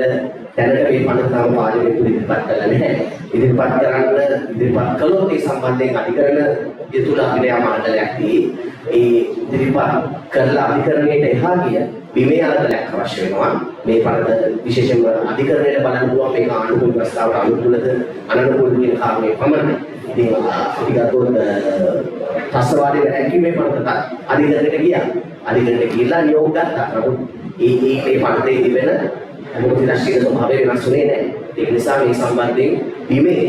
දැනට මේ පනත තාම පාර්ලිමේන්තුවේ ඉදිරිපත් කරලා නැහැ. ඉදිරිපත් කළොත් ඒ සම්බන්ධයෙන් අධිකරණ යතුල අපිට යම් ආණ්ඩලයක් ඒ ඉදිරිපත් කරලා අධිකරණයට එහා ගිය බිමේ ආණ්ඩලයක් අවශ්‍ය වෙනවා. මේ පනත විශේෂයෙන්ම අධිකරණයට බලන්න පුළුවන් මේක ආණ්ඩුක්‍රම ව්‍යවස්ථාවට අනුකූලද අනනුකූලද කියන කාරණේ පමණයි. ඉතින් අපි ගත්තොත් ත්‍ස්වාදී රැකීමේ පනතට අධිකරණයට ගියා. අධිකරණයට ගිහිල්ලා නියෝග ගත්තා. නමුත් මේ පනතේ තිබෙන මොකද රාශියක ස්වභාවය වෙනස් වෙන්නේ නැහැ. ඒක නිසා මේ සම්බන්ධයෙන් බිමේ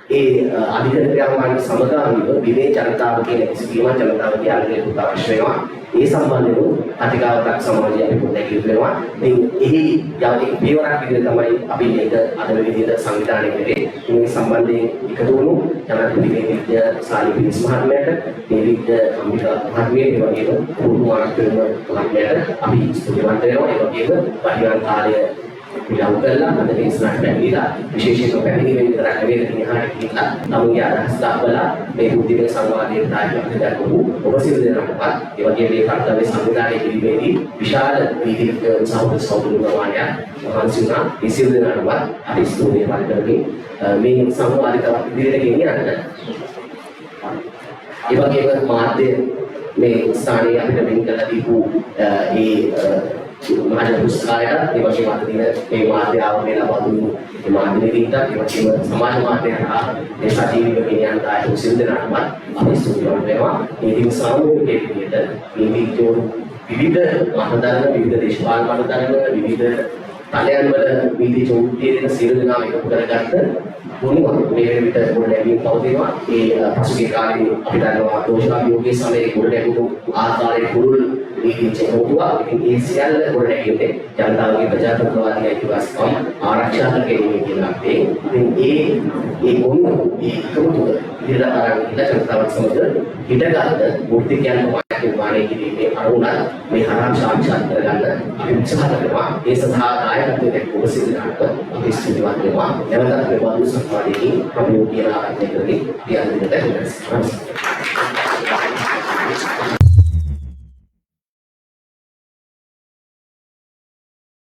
ඒ අධිකරණ ක්‍රියාමාර්ග සමගාමීව බිමේ ජනතාව කියන කිසිම ජනතාව කියන්නේ පුත අවශ්‍ය වෙනවා. ඒ සම්බන්ධව අධිකාරයක් සමාජය අපි පොඩ්ඩක් කියනවා. ඉතින් එහි යම් පියවරක් විදිහට තමයි අපි මේක අද විදිහට සංවිධානය කරේ. මේ සම්බන්ධයෙන් එකතු වුණු ජනාධිපති විද්‍ය සාලිපිනිස් මහත්මයාට, මේ විද්‍ය අම්බිකා මහත්මිය වගේම පුරුමාර්ථම මහත්මයාට අපි ස්තුතිවන්ත වෙනවා. ඒ වගේම පරිවාර කාර්ය විලව් කරලා අද මේ ස්නාට පැමිණිලා විශේෂයෙන්ම පැමිණීමේ විතරක් නෙවෙයි මෙහාට ගිහිල්ලා තමුන්ගේ අදහස් දක්වලා මේ බුද්ධිමය සංවාදයේ දායකත්වයට දක්වපු ඔබ සියලු දෙනාටත් ඒ වගේම මේ කර්තව්‍ය සංවිධානයේ පිළිවෙලදී විශාල නීතික සහෝදර ප්‍රමාණයක් මහන්සි වුණා. ඒ සියලු දෙනාටත් අපි ස්තුතිය පරිතරමින් මේ සංවාදය තවත් ඉදිරියට ගෙනියන්න. ඒ වගේම මාධ්‍ය මේ ස්ථානයේ අපිට මෙන් කරලා දීපු මහජන පුස්තකාලයට ඒ වගේම අද දින මේ මාධ්‍ය ආවරණය ලබා දුන්නු මේ මාධ්‍ය නිරීක්ෂක ඒ වගේම සමාජ මාධ්‍යයට මේ සජීවීව ගෙනියන ආයතන සිල් දෙනාටම අපි ස්තුතිවන්ත වෙනවා. මේ දින සාමූහික විදියට මේ විද්‍යෝ විවිධ මතධර්ම විවිධ දේශපාලන මතධර්ම විවිධ තලයන් වල වීදි චෞත්‍ය දෙන සියලු දෙනාම එකතු කරගත්ත මොනවා මේ විදිහට ගොඩ නැගීම් පවතිනවා. ඒ පසුගිය කාලේ අපි දන්නවා දෝෂාභියෝගයේ සමයේ ගොඩ නැගුණු ආකාරයේ පුරුල් නීති චෝතුවා. ඉතින් ඒ සියල්ල ගොඩ නැගෙන්නේ ජනතාවගේ ප්‍රජාතන්ත්‍රවාදී අයිතිවාසිකම් ආරක්ෂා කර ගැනීම කියන අර්ථයෙන්. ඉතින් ඒ මොන ඒ එකමුතුව ඉදිරියට අරන් ඉන්න ජනතාවත් සමග හිටගන්න මූර්තිකයන් නිර්මාණය කිරීමේ අරමුණ මේ හරහා සාක්ෂාත් කරගන්න අපි උත්සාහ කරනවා. ඒ සඳහා දායකත්වයෙන් ඔබ සිදුනාට අපි ස්තුතිවන්ත වෙනවා. නැවතත් මේ බඳු සංවාදයකින් ප්‍රමුඛ කියන ආකාරයකින් අපි අද දිනට